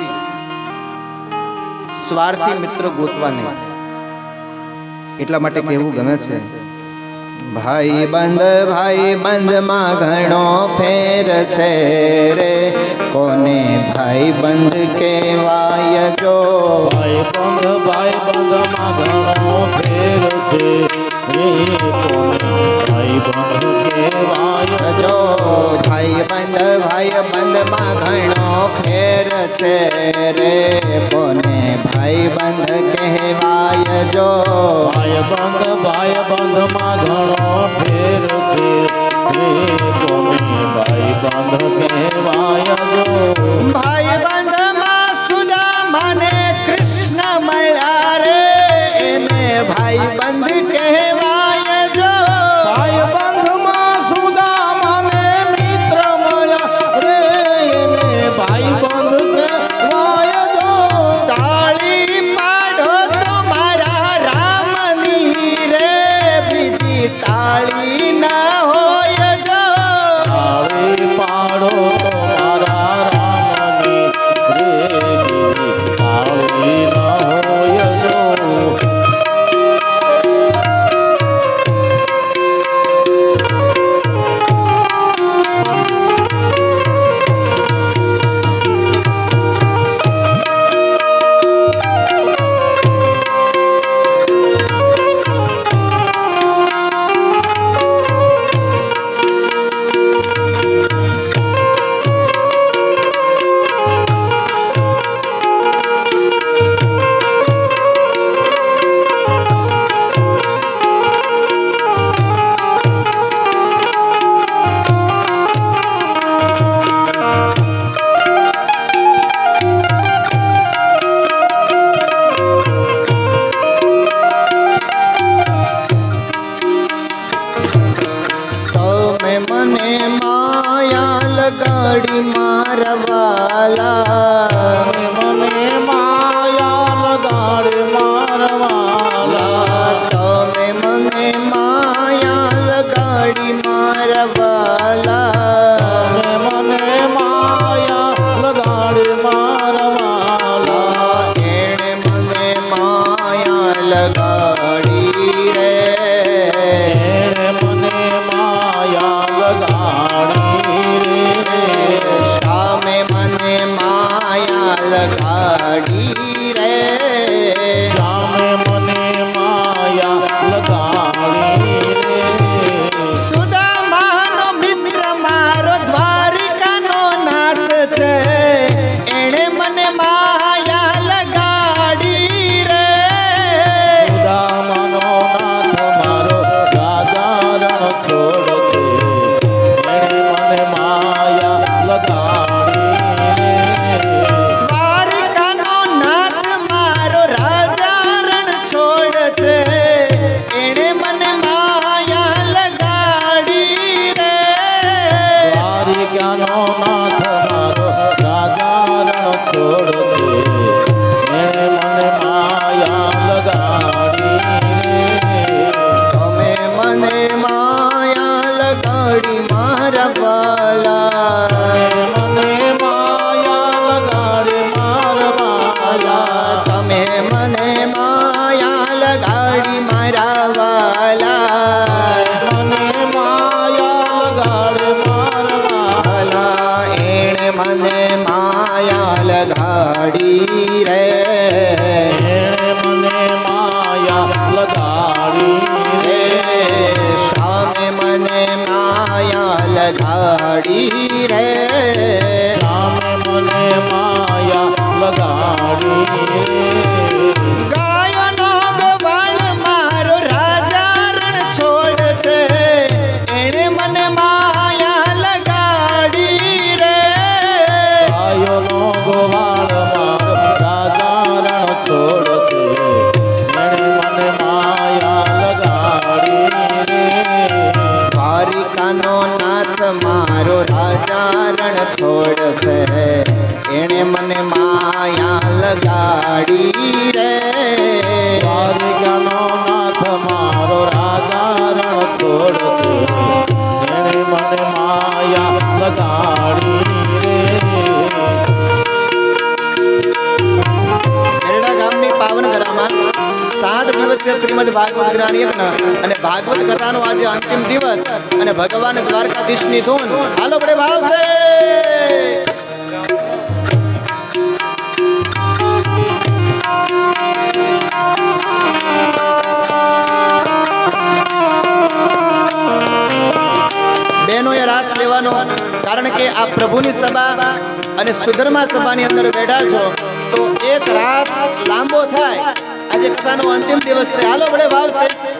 સ્વાર્થી મિત્ર ગોતવા નહીં. એટલા માટે કહેવું ગમે છે, ભાઈ બંધમાં ઘણો ફેર છે રે, કોને ભાઈ બંધ કહેવાય જો. ભાઈ બંધમાં ઘણો ફેર છે રે, કોને ભાઈ બંધ કહેવાય જો. ભાઈ બંધમાં ઘણો ફેર છે રે, કોને ભાઈ બંધ કહેવાય જો. ભાઈ બંધમાં ઘણો ફેર છે રે, કોને ભાઈ બંધ કહેવાય જો. ભાઈ બંધમાં સુદામાને કૃષ્ણ મળ્યા રે, એને ભાઈ બંધ કહેવાય જો. ભાઈ બંધમાં સુદામાને મિત્ર મળ્યા રે, એને ભાઈ બંધ કહેવાય જો. તાળી પાડો તમારા રામની રે, બીજી તાળી ના હોય જો. તાળી પાડો તમારા રામની રે, બીજી તાળી ન હોય જો. તમે મને માયા લગાડી મારવાલા, મને માયા લગાડે મારવાલા. તમે મને માયા લગાડી મારવાલા, મને માયા લગાડે મારવાલા. એણે મને માયા લગાડી રે, એણે મને માયા લગાડી રે, સામે મને માયા લગાડી રે. સામે મને માયા લગાડી રે. સુદામાનો મિત્ર મારો દ્વારિકાનો નાથ છે, એણે મને માયા લગાડી રે. સુદામાનો નાથ મારો રાજા રણ છોડ છે, એણે મને માયા લગાડી લગાડી રે એણે મને માયા લગાડી રે રે શ્યામે મને માયા લગાડી રે સામે મને માયા લગાડી રે ગાયનો ગોવાળ મારો રાજા રણ છોડ છે એણે મને માયા લગાડી રે ગાયોનો ગોવાળ મારો રાજા રણ છોડ છે એણે મને માયા લગાડી રે દ્વારિકાનો નાથ મારો રાજા રણ છોડ છે એણે મને માયા લગાડી રે દ્વારિકાનો નાથ મારો રાજા રણ છોડ છે એણે મને માયા લગાડી રે ખેરડા ગામની પાવન ધરામાં 7 દિવસીય શ્રીમદ ભાગવત જ્ઞાન યજ્ઞ અને ભાગવત કથાનો આજે અંતિમ દિવસ અને ભગવાન દ્વારકાધીશની ધૂન હાલો બડે ભાવ છે બહેનોએ રાસ લેવાનો કારણ કે આ પ્રભુની સભા અને સુધર્મા સભાની અંદર બેઠા છો તો એક રાસ લાંબો થાય આજે કથાનો અંતિમ દિવસ છે હાલો બડે ભાવ છે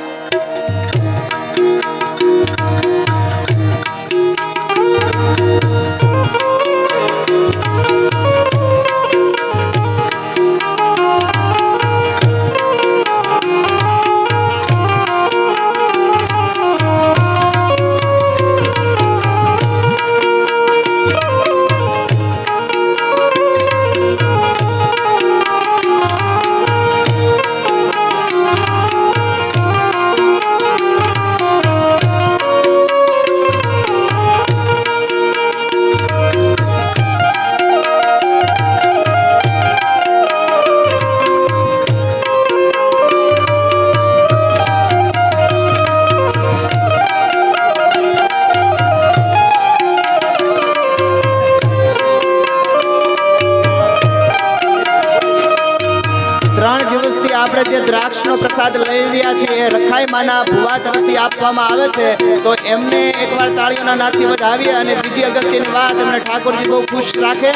આપણે જે દ્રાક્ષનો પ્રસાદ લઈ રહ્યા છીએ એ રખાઈ માના ભુવા તરફથી આપવામાં આવે છે તો એમને એકવાર તાળીઓના નાદથી વધાવીએ અને બીજી અગત્યની વાત એમને ઠાકોરજી બહુ ખુશ રાખે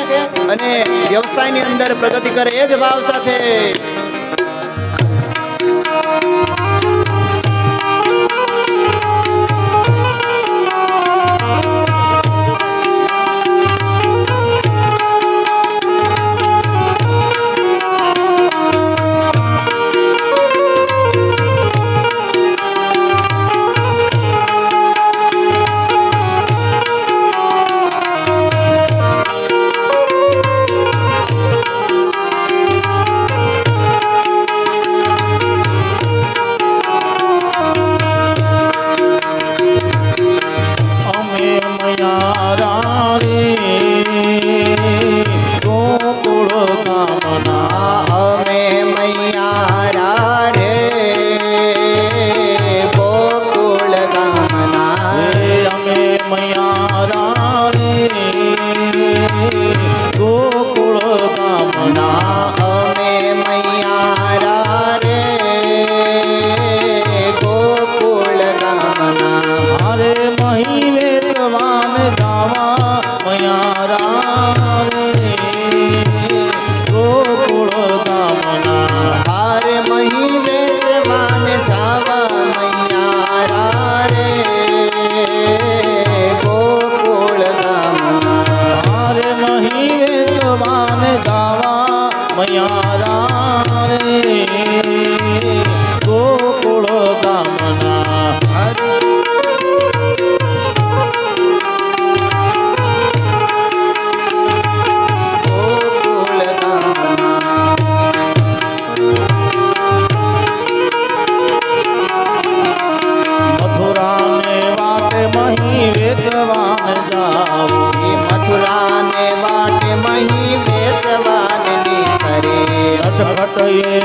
અને વ્યવસાયની અંદર પ્રગતિ કરે એ જ ભાવ સાથે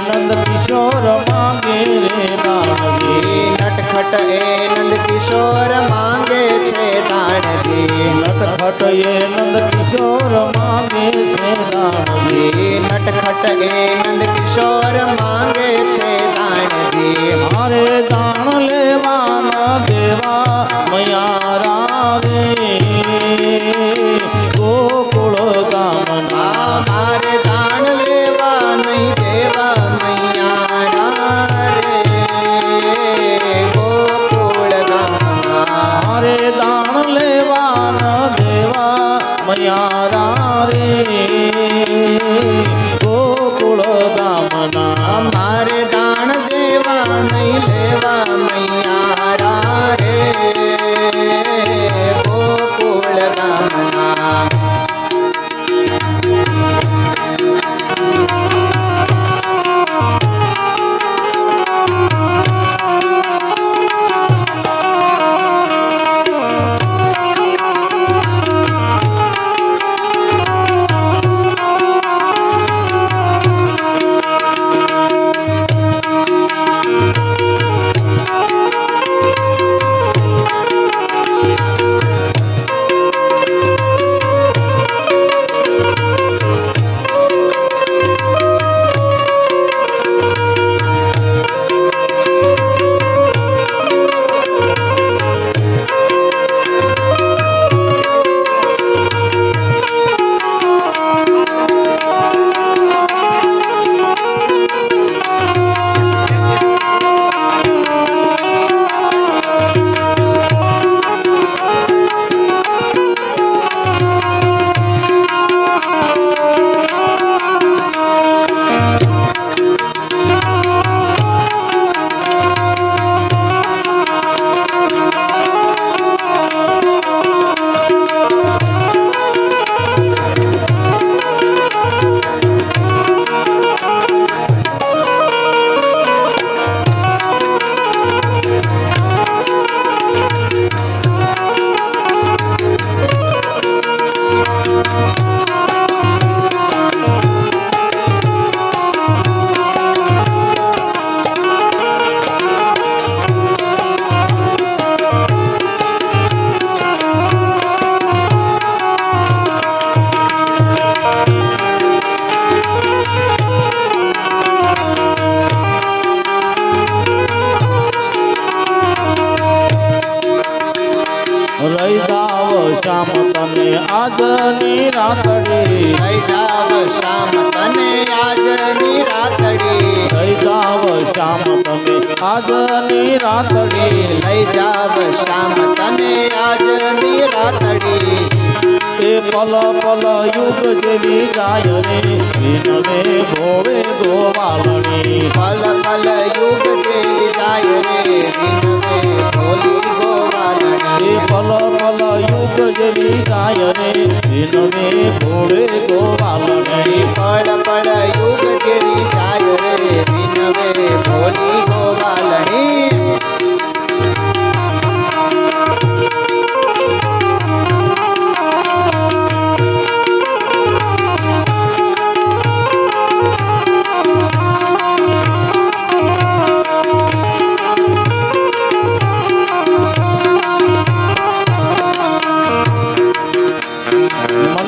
नंद किशोर मांगे रे दानजी नटखट ए नंद किशोर मांगे छे दानजी नटखट ये नंद किशोर માંગે છે દાણજી. નટખટ એ નંદ કિશોર માંગે છે દાણજી. મારે દાણ લેવાના દેવા મયારા રે ગોકુળ ગામના. મારે દાણ લેવા નહીં દેવા મૈયા રે ગોકુળ ગામના. મારે દાણ લેવાના દેવા મયારા રે ગોકુળ ગામના. મારે દાણ દેવા નહીં લેવા મૈયા રે ગોકુળ ગામના. રહી જાવ શ્યામ તમે આજની રાતડી. લઈ જાવ શામ તને આજની રાતડી. રહી જાવ શ્યામ તમે આજની રાતડી. લઈ જાવ શામ તને આજની રાતડી. એ પલ પલ યુગ જેવી ગાય રે વિનવે ભોવે ગોવાલણી. પલ પલ યુગ જેવી જાય રે વિનવે ભોલી ગોવાલણી. એ પલ પલ યુગ જેવી ગાય રે વિનવે ભોવે ગોવાલણી. પળ પળ યુગ જેવી જાય રે વિનવે ભોલી ગોવાલણી.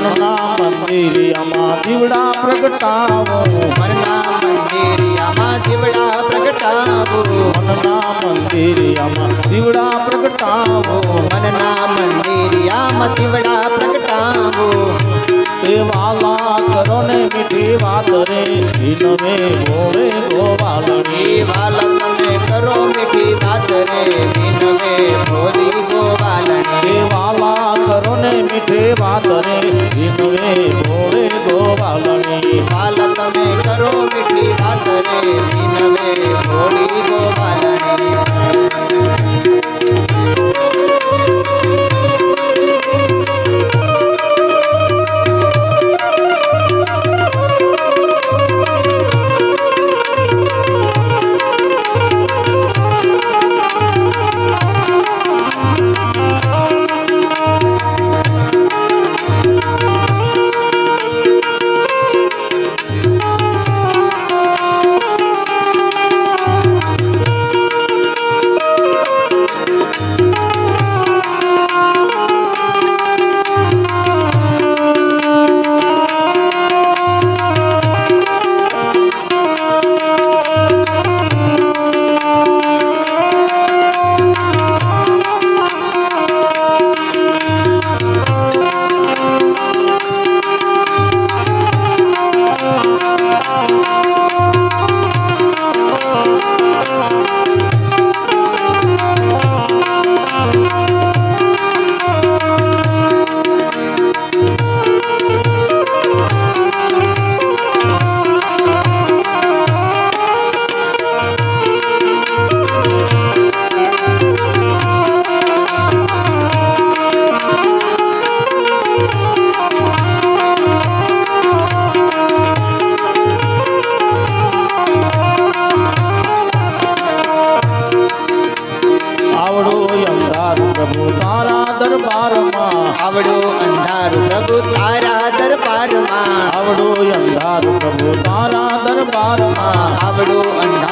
મનના મંદિરિયામાં દીવડા પ્રગટાવો. મનના મંદિરિયામાં દીવડા પ્રગટાવો. મનના મંદિરિયામાં દીવડા પ્રગટાવો. મનના મંદિરિયામાં દીવડા પ્રગટાવો. એ વાલા કરો ને મીઠી વાત રે વિનવે ભોવે ગોવાલણી. એ વાલા તમે કરો મીઠી વાત રે વિનવે ભોલી ગોવાલણી. એ વાલા કરો ને મીઠી વાત રે વિનવે ભોવે ગોવાલણી. વાલા તમે કરો મીઠી વાત રે વિનવે ભોલી ગોવાલણી.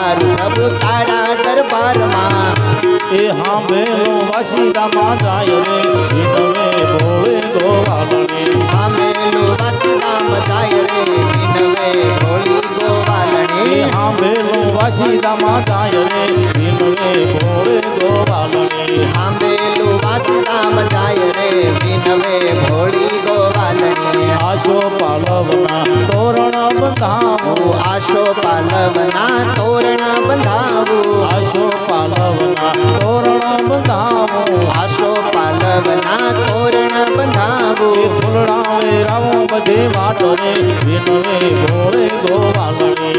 મારું પ્રભુ તારા દરબારમાં એ હાંભેલું વાસીદામાં જાય રે વિનવે ભોળે ગોવાલને આમેલું વાસીદામ જાય રે વિનવે ભોળી એ ગોવાલણી હાંભેલું વાસીદામાં જાય રે વિનવે ભોળે ગોવાલને આંબેલું વાસીદામ જાય રે વિનવે ભોળી ગોવાલણી આશો પાલવના તોરણ બંધાવું આશો પાલવના તોરણ બંધાવું આશો પાલવના તોરણ બંધાવું આશો પાલવના તોરણ એ બંધાવું ફૂલડા વેરાવું બધે વાટો રે વિનવે ભોળે ગોવાલને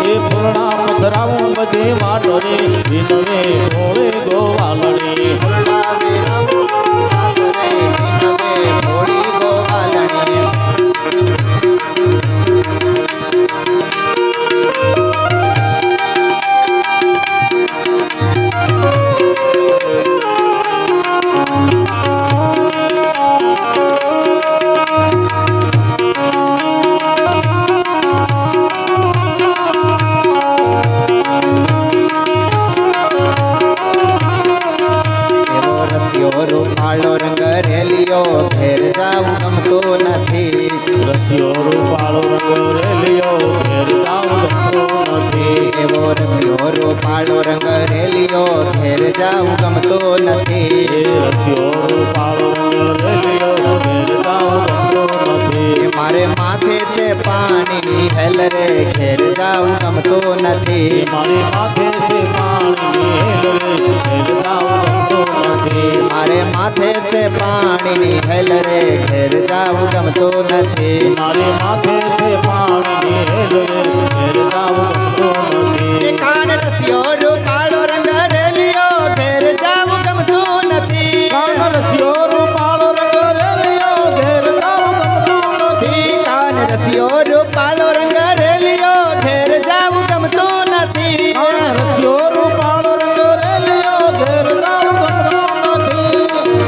એ ફૂલડા પથરાવું બધે વાટો રે વિનવે ભોળે ગોવાલને ફૂલડા વેરાવું રે વિનવે ભોળી ગોવાલણી એવો રસિયો રૂપાળો રંગ રેલિયો ઘેર જાવું ગમતો નથી રસિયો રૂપાળો રંગ રેલિયો ઘેર જાવું ગમતો નથી એવો રસિયો રૂપાળો રંગ રેલિયો ઘેર જાવું ગમતો એ નથી રસિયો રૂપાળો રંગ રેલિયો ઘેર જાવું ગમતો નથી એ મારે માથે છે પાણીની હેલ રે ઘેર જાવું ગમતો એ નથી મારી માથે છે પાણીની હેલ રે ઘેર જાવું ગમતો નથી મારે માથે છે પાણીની હેલ રે ઘેર જાવું ગમતો નથી મારી માથે છે પાણીની હેલ રે ઘેર જાવું ગમતો નથી કાન રસિયો રૂપાળો રંગ રેલિયો ઘેર જાવું ગમતો નથી કાન રસિયો રૂપાળો રંગ રેલિયો ઘેર જાવું ગમતો નથી કાન રસિયો રૂપાળો રંગ રેલિયો ઘેર જાવું ગમતો નથી કાન રસિયો રૂપાળો રંગ રેલિયો ઘેર જાવું ગમતો નથી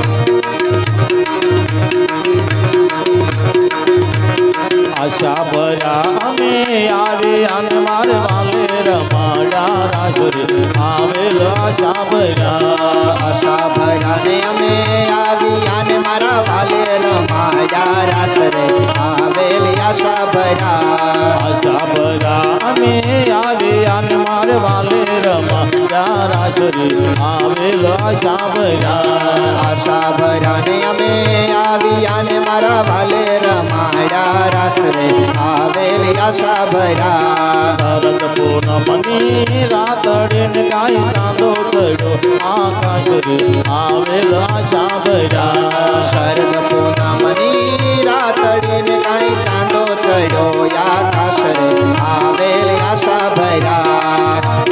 આશા ભર્યા અમે આવે અને મારે વાલે રમાડા રાસરે આવેલ આશા ભર્યા આશા ભરાને અમે આવી અને મારા વાલે રમાયા રાસરે આવેલી આશા ભરા આશા ભર્યા અમે આવે અને મારે વાલે રમાડા રાસરે આવેલ આશા ભર્યા આશા ભરાને અમે આવી અને મારા વાલે રમાયા રાસરે આવેલી આશા ભરા શરદ પૂનમની રાતડીને ગાય ચાંદો ચડ્યો આકાશ રે આવેલ આશા ભર્યા શરદ પૂનમની રાતડીને કાંઈ ચાંદો ચડ્યો આકાશ રે આવેલી આશા ભરા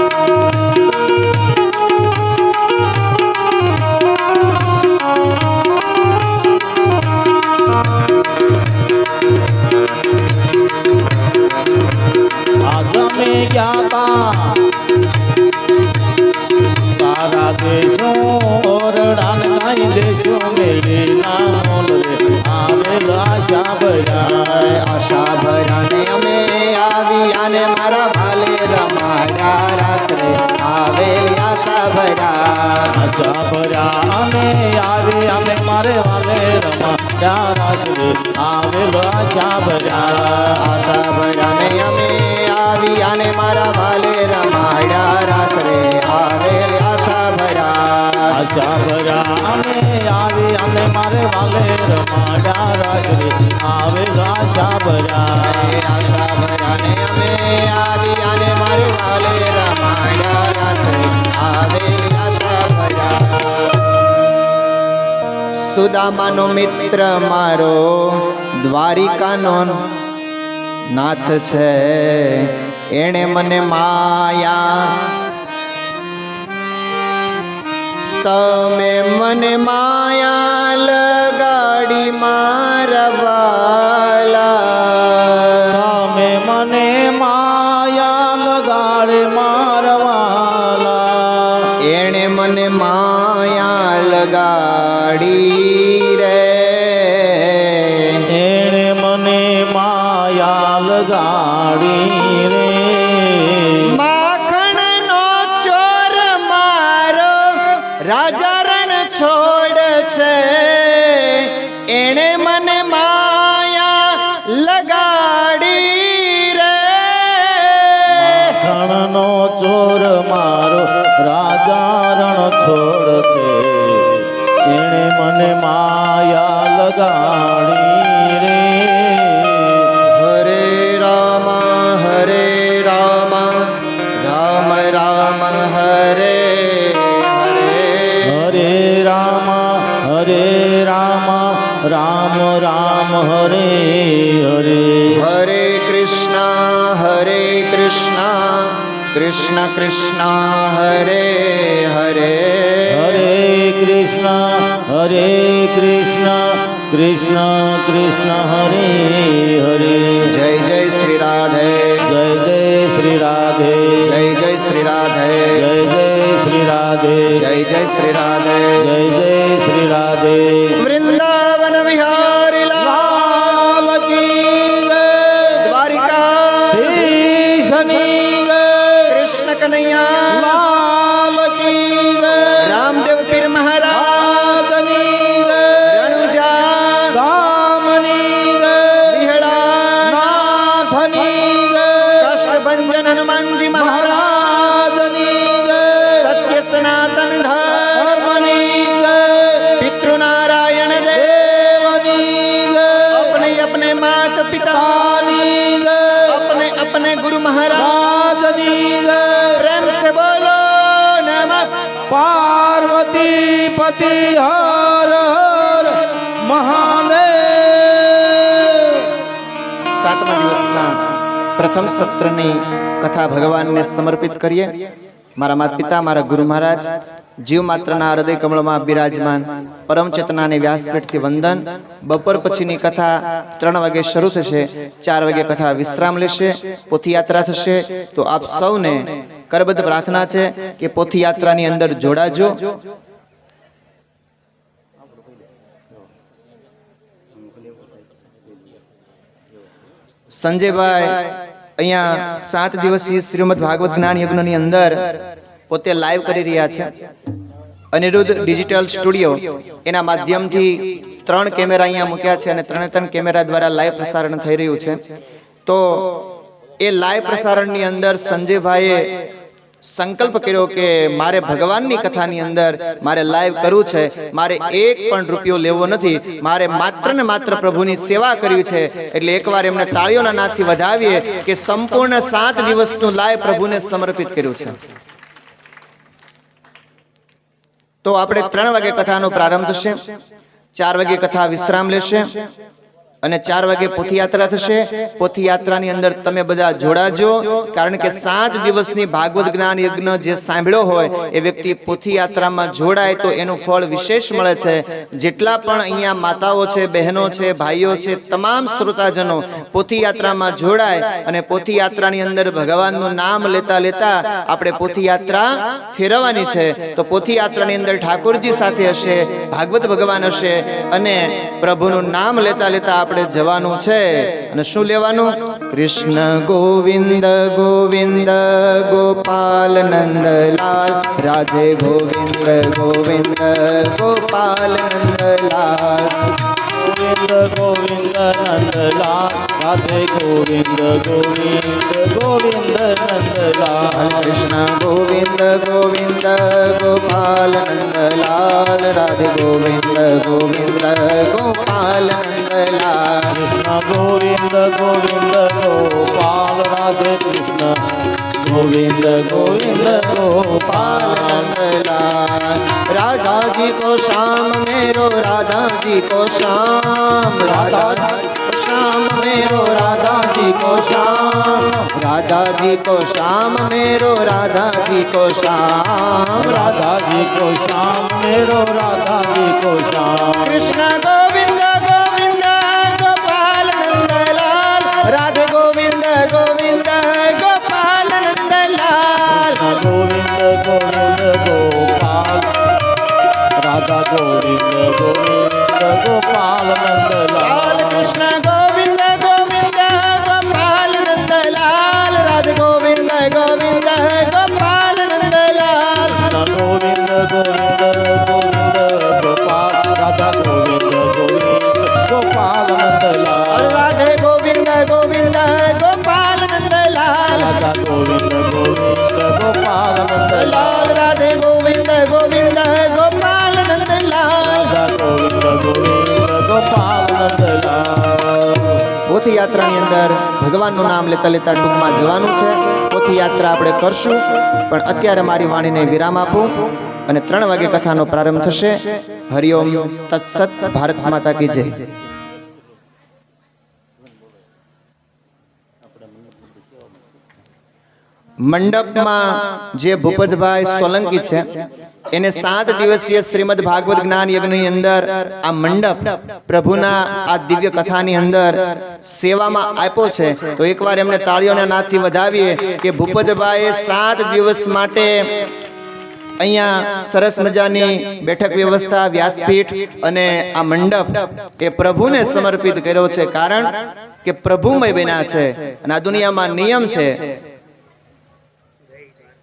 આજ અમે ગયા તા તારા દેશો ઓરડાન કાંઈ દેશો મેળી ના મોલ રે આવેલ આશા ભર્યા આશા ભરાને અમે આવી અને મારા ભાલે રમાયા રાસરે આવેલી આશા ભરા આશા ભર્યા અમે આવે અમે મારે વાલે રમા રાસરે આવેલ આશા ભર્યા આશા ભરાને અમે આવી અને મારા ભાલે રમાયા રાસરે આવેલી આશા ભરા આશા ભર્યા અમે આવે અમે મારે વાલે રમા રાસરે આવેલ આશા ભર્યા આશા ભરાને અમે આવી અને મારે ભાલે રમાયા રાસરે આવેલી આશા ભરા સુદામાનો મિત્ર મારો દ્વારિકાનો નાથ છે એણે મને માયા તમે મને માયા લગાડી મારા વાલા તમે મને માયા લગાડે મારવાલા એણે મને માયા લગાડી રે એણે મને માયા મને માયા લગાડી રે માખણનો ચોર મારો રાજા રણ છોડ છે, એણે મને માયા લગાડી રે. હરે રામ રામ રામ હરે હરે. હરે રામ રામ રામ હરે હરે. હરે કૃષ્ણ કૃષ્ણ કૃષ્ણ હરે હરે. હરે કૃષ્ણ કૃષ્ણ કૃષ્ણ હરે હરે. જય જય શ્રી રાધે જય જય શ્રી રાધે. જય જય શ્રી રાધે જય જય શ્રી રાધે. જય જય શ્રી રાધે. જય જય શ્રી રાધે. વૃંદાવન વિહારી લાલ કી જય. દ્વારિકાધીશની જય. કૃષ્ણ કનૈયા લાલ કી જય. રામદેવ પીર મહારાજ રણુજા દામની જય. વિહળા નાથની જય. કષ્ટભંજન હનુમાનજી મહારાજ મહારાજની જય. સત્ય સનાતન ધર્મની જય. પિતૃનારાયણ દેવની જય. अपने अपने मात पिता अपने अपने गुरु महाराज રાજની જય. प्रेम से बोलो नमः પાર્વતી પતિ હર હર મહાદેવ. સાતમા દિવસના પ્રથમ સત્રની કથા ભગવાનને સમર્પિત કરીએ. મારા માતા પિતા, મારા ગુરુ મહારાજ, જીવ માત્રના હૃદય કમળમાં બિરાજમાન પરમ ચેતનાને વ્યાસપીઠથી વંદન. બપોર પછીની કથા 3 વાગે શરૂ થશે. 4 વાગે કથા વિશ્રામ લેશે. પોથીયાત્રા થશે. તો આપ સૌને કરબદ્ધ પ્રાર્થના છે કે પોથીયાત્રાની અંદર જોડાજો. સંજયભાઈ અહીંયા 7 દિવસીય શ્રીમદ ભાગવત જ્ઞાન યજ્ઞની અંદર પોતે લાઈવ કરી રહ્યા છે. અનિરુદ્ધ ડિજિટલ સ્ટુડિયો એના માધ્યમથી 3 કેમેરા અહીંયા મૂક્યા છે અને 3 કેમેરા દ્વારા લાઈવ પ્રસારણ થઈ રહ્યું છે. તો એ લાઈવ પ્રસારણની અંદર સંજયભાઈએ સંકલ્પ કર્યો કે મારે ભગવાનની કથાની અંદર મારે લાઈવ કરવું છે. મારે એક પણ રૂપિયો લેવો નથી. મારે માત્ર ને માત્ર પ્રભુની સેવા કરવી છે. એટલે એકવાર એમને તાળીઓના નાદથી વધાવીએ કે સંપૂર્ણ 7 દિવસનું લાઈવ પ્રભુને સમર્પિત કર્યું છે. તો આપણે 3 વાગે કથાનો પ્રારંભ થશે. 4 વાગે કથા વિશ્રામ લેશે અને 4 વાગે પોથીયાત્રા થશે. પોથીયાત્રાની અંદર તમે બધા જોડાજો. કારણ કે 7 દિવસની ભાગવત જ્ઞાન યજ્ઞ જે સાંભળ્યો હોય એ વ્યક્તિ પોથીયાત્રામાં જોડાય તો એનું ફળ વિશેષ મળે છે. જેટલા પણ અહીંયા માતાઓ છે, બહેનો છે, ભાઈઓ છે, તમામ શ્રોતાજનો પોથીયાત્રામાં જોડાય અને પોથીયાત્રાની અંદર ભગવાનનું નામ લેતા લેતા આપણે પોથીયાત્રા ફેરવવાની છે. તો પોથીયાત્રાની અંદર ઠાકોરજી સાથે હશે, ભાગવત ભગવાન હશે અને પ્રભુનું નામ લેતા લેતા આપણે જવાનું છે. અને શું લેવાનું? કૃષ્ણ ગોવિંદ ગોવિંદ ગોપાલ નંદલાલ રાધે ગોવિંદ ગોવિંદ ગોપાલ નંદલાલ. ગોવિંદ ગોવિંદ નંદલાલ રાધે ગોવિંદ ગોવિંદ ગોવિંદ નંદલાલ. કૃષ્ણ ગોવિંદ ગોવિંદ ગોપાલ નંદલાલ રાધે ગોવિંદ ગોવિંદ ગોપાલ નંદલાલ. કૃષ્ણ ગોવિંદ ગોવિંદ ગોપાલ રાધે કૃષ્ણ ગોવિંદ ગોવિંદ ગોપાલ नंदलाल. राधा जी को श्याम मेरो राधा जी को श्याम. राधा श्याम मेरो राधा जी को श्याम. राधा जी को श्याम मेरो राधा जी को श्याम. राधा जी को श्याम मेरो राधा जी को श्याम. कृष्ण गोविंद गोविंद गोपाल नंदलाल राधे गोविंद गोविंद गोपाल नंदलाल. गोविंद गोविंद गोपाल राधा गोविंद गोविंद गोपाल नंदलाल. कृष्ण गोविंद गोविंद गोपाल नंदलाल राधे गोविंद गोविंद गोपाल नंदलाल. गोविंद गोविंद गोविंद गोपाल राधा गोविंद गोविंद गोपाल યાત્રાની અંદર ભગવાનનું નામ લેતા લેતા ટૂંકમાં જવાનું છે. પોથી યાત્રા આપણે કરશું, પણ અત્યારે મારી વાણીને વિરામ આપું અને 3 વાગે કથાનો પ્રારંભ થશે. હરિઓમ તત્સત. ભારત માતા કી જય. મંડપમાં જે ભૂપતભાઈ સોલંકી છે એને 7 દિવસીય શ્રીમદ ભાગવત જ્ઞાન યજ્ઞની અંદર આ મંડપ પ્રભુના આ દિવ્ય કથાની અંદર સેવામાં આપ્યો છે. તો એકવાર એમને તાળીઓના નાદથી વધાવીએ કે ભૂપતભાઈએ 7 દિવસ માટે અહીંયા સરસ મજાની બેઠક વ્યવસ્થા, વ્યાસપીઠ અને આ મંડપ એ પ્રભુને સમર્પિત કર્યો છે. કારણ કે પ્રભુમય બન્યા છે અને આ દુનિયામાં નિયમ છે.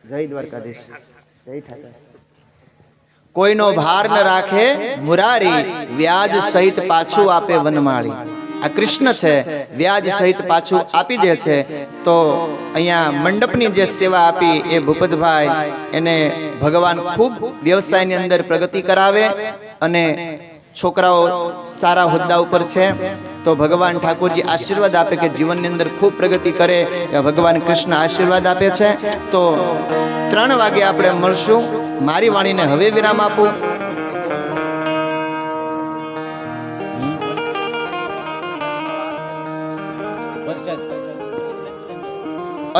જય દ્વારકાધીશ, જય ઠાકર. કોઈનો ભાર ન રાખે મુરારી, વ્યાજ સહિત પાછું આપે વનમાળી. આ કૃષ્ણ છે, વ્યાજ સહિત પાછું આપી દે છે. તો અહીંયા મંડપની જે સેવા આપી એ ભૂપતભાઈ એને ભગવાન ખૂબ વ્યવસાયની અંદર પ્રગતિ કરાવે અને છોકરાઓ સારા હોદ્દા ઉપર છે. તો ભગવાન ઠાકોરજી આશીર્વાદ આપે કે જીવનની અંદર ખૂબ પ્રગતિ કરે. ભગવાન કૃષ્ણ આશીર્વાદ આપે છે. તો 3 વાગે આપણે મળશું. મારી વાણીને હવે વિરામ આપું.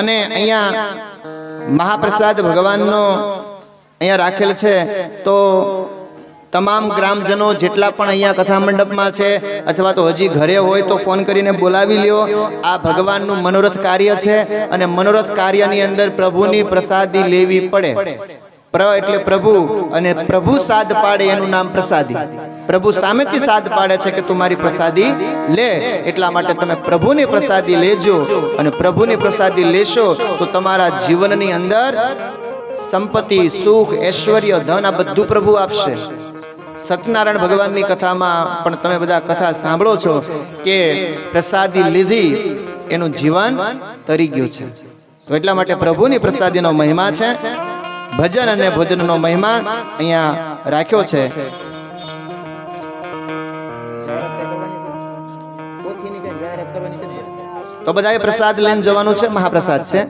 અને અહીંયા મહાપ્રસાદ ભગવાનનો અહીંયા રાખેલ છે. તો તમામ ગ્રામજનો જેટલા પણ અહીંયા કથા મંડપમાં છે અથવા તો હજી ઘરે હોય તો ફોન કરીને બોલાવી લ્યો. આ ભગવાનનું મનોરથ કાર્ય છે અને મનોરથ કાર્યની અંદર પ્રભુની પ્રસાદી લેવી પડે. એટલે પ્રભુ, અને પ્રભુ સાદ પાડે એનું નામ પ્રસાદી. પ્રભુ સામેથી સાદ પાડે છે કે તું મારી પ્રસાદી લે. એટલા માટે તમે પ્રભુની પ્રસાદી લેજો અને પ્રભુની પ્રસાદી લેશો તો તમારા જીવનની અંદર સંપત્તિ, સુખ, ઐશ્વર્ય, ધન આ બધું પ્રભુ આપશે. સત્યનારાયણ ભગવાનની કથામાં પણ તમે બધા કથા સાંભળો છો કે પ્રસાદી લીધી એનું જીવન તરી ગયું છે. તો એટલા માટે પ્રભુની પ્રસાદીનો મહિમા છે. ભજન અને ભોજનનો મહિમા અહીંયા રાખ્યો છે. તો બધાએ પ્રસાદ લઈને જવાનું છે. મહાપ્રસાદ છે.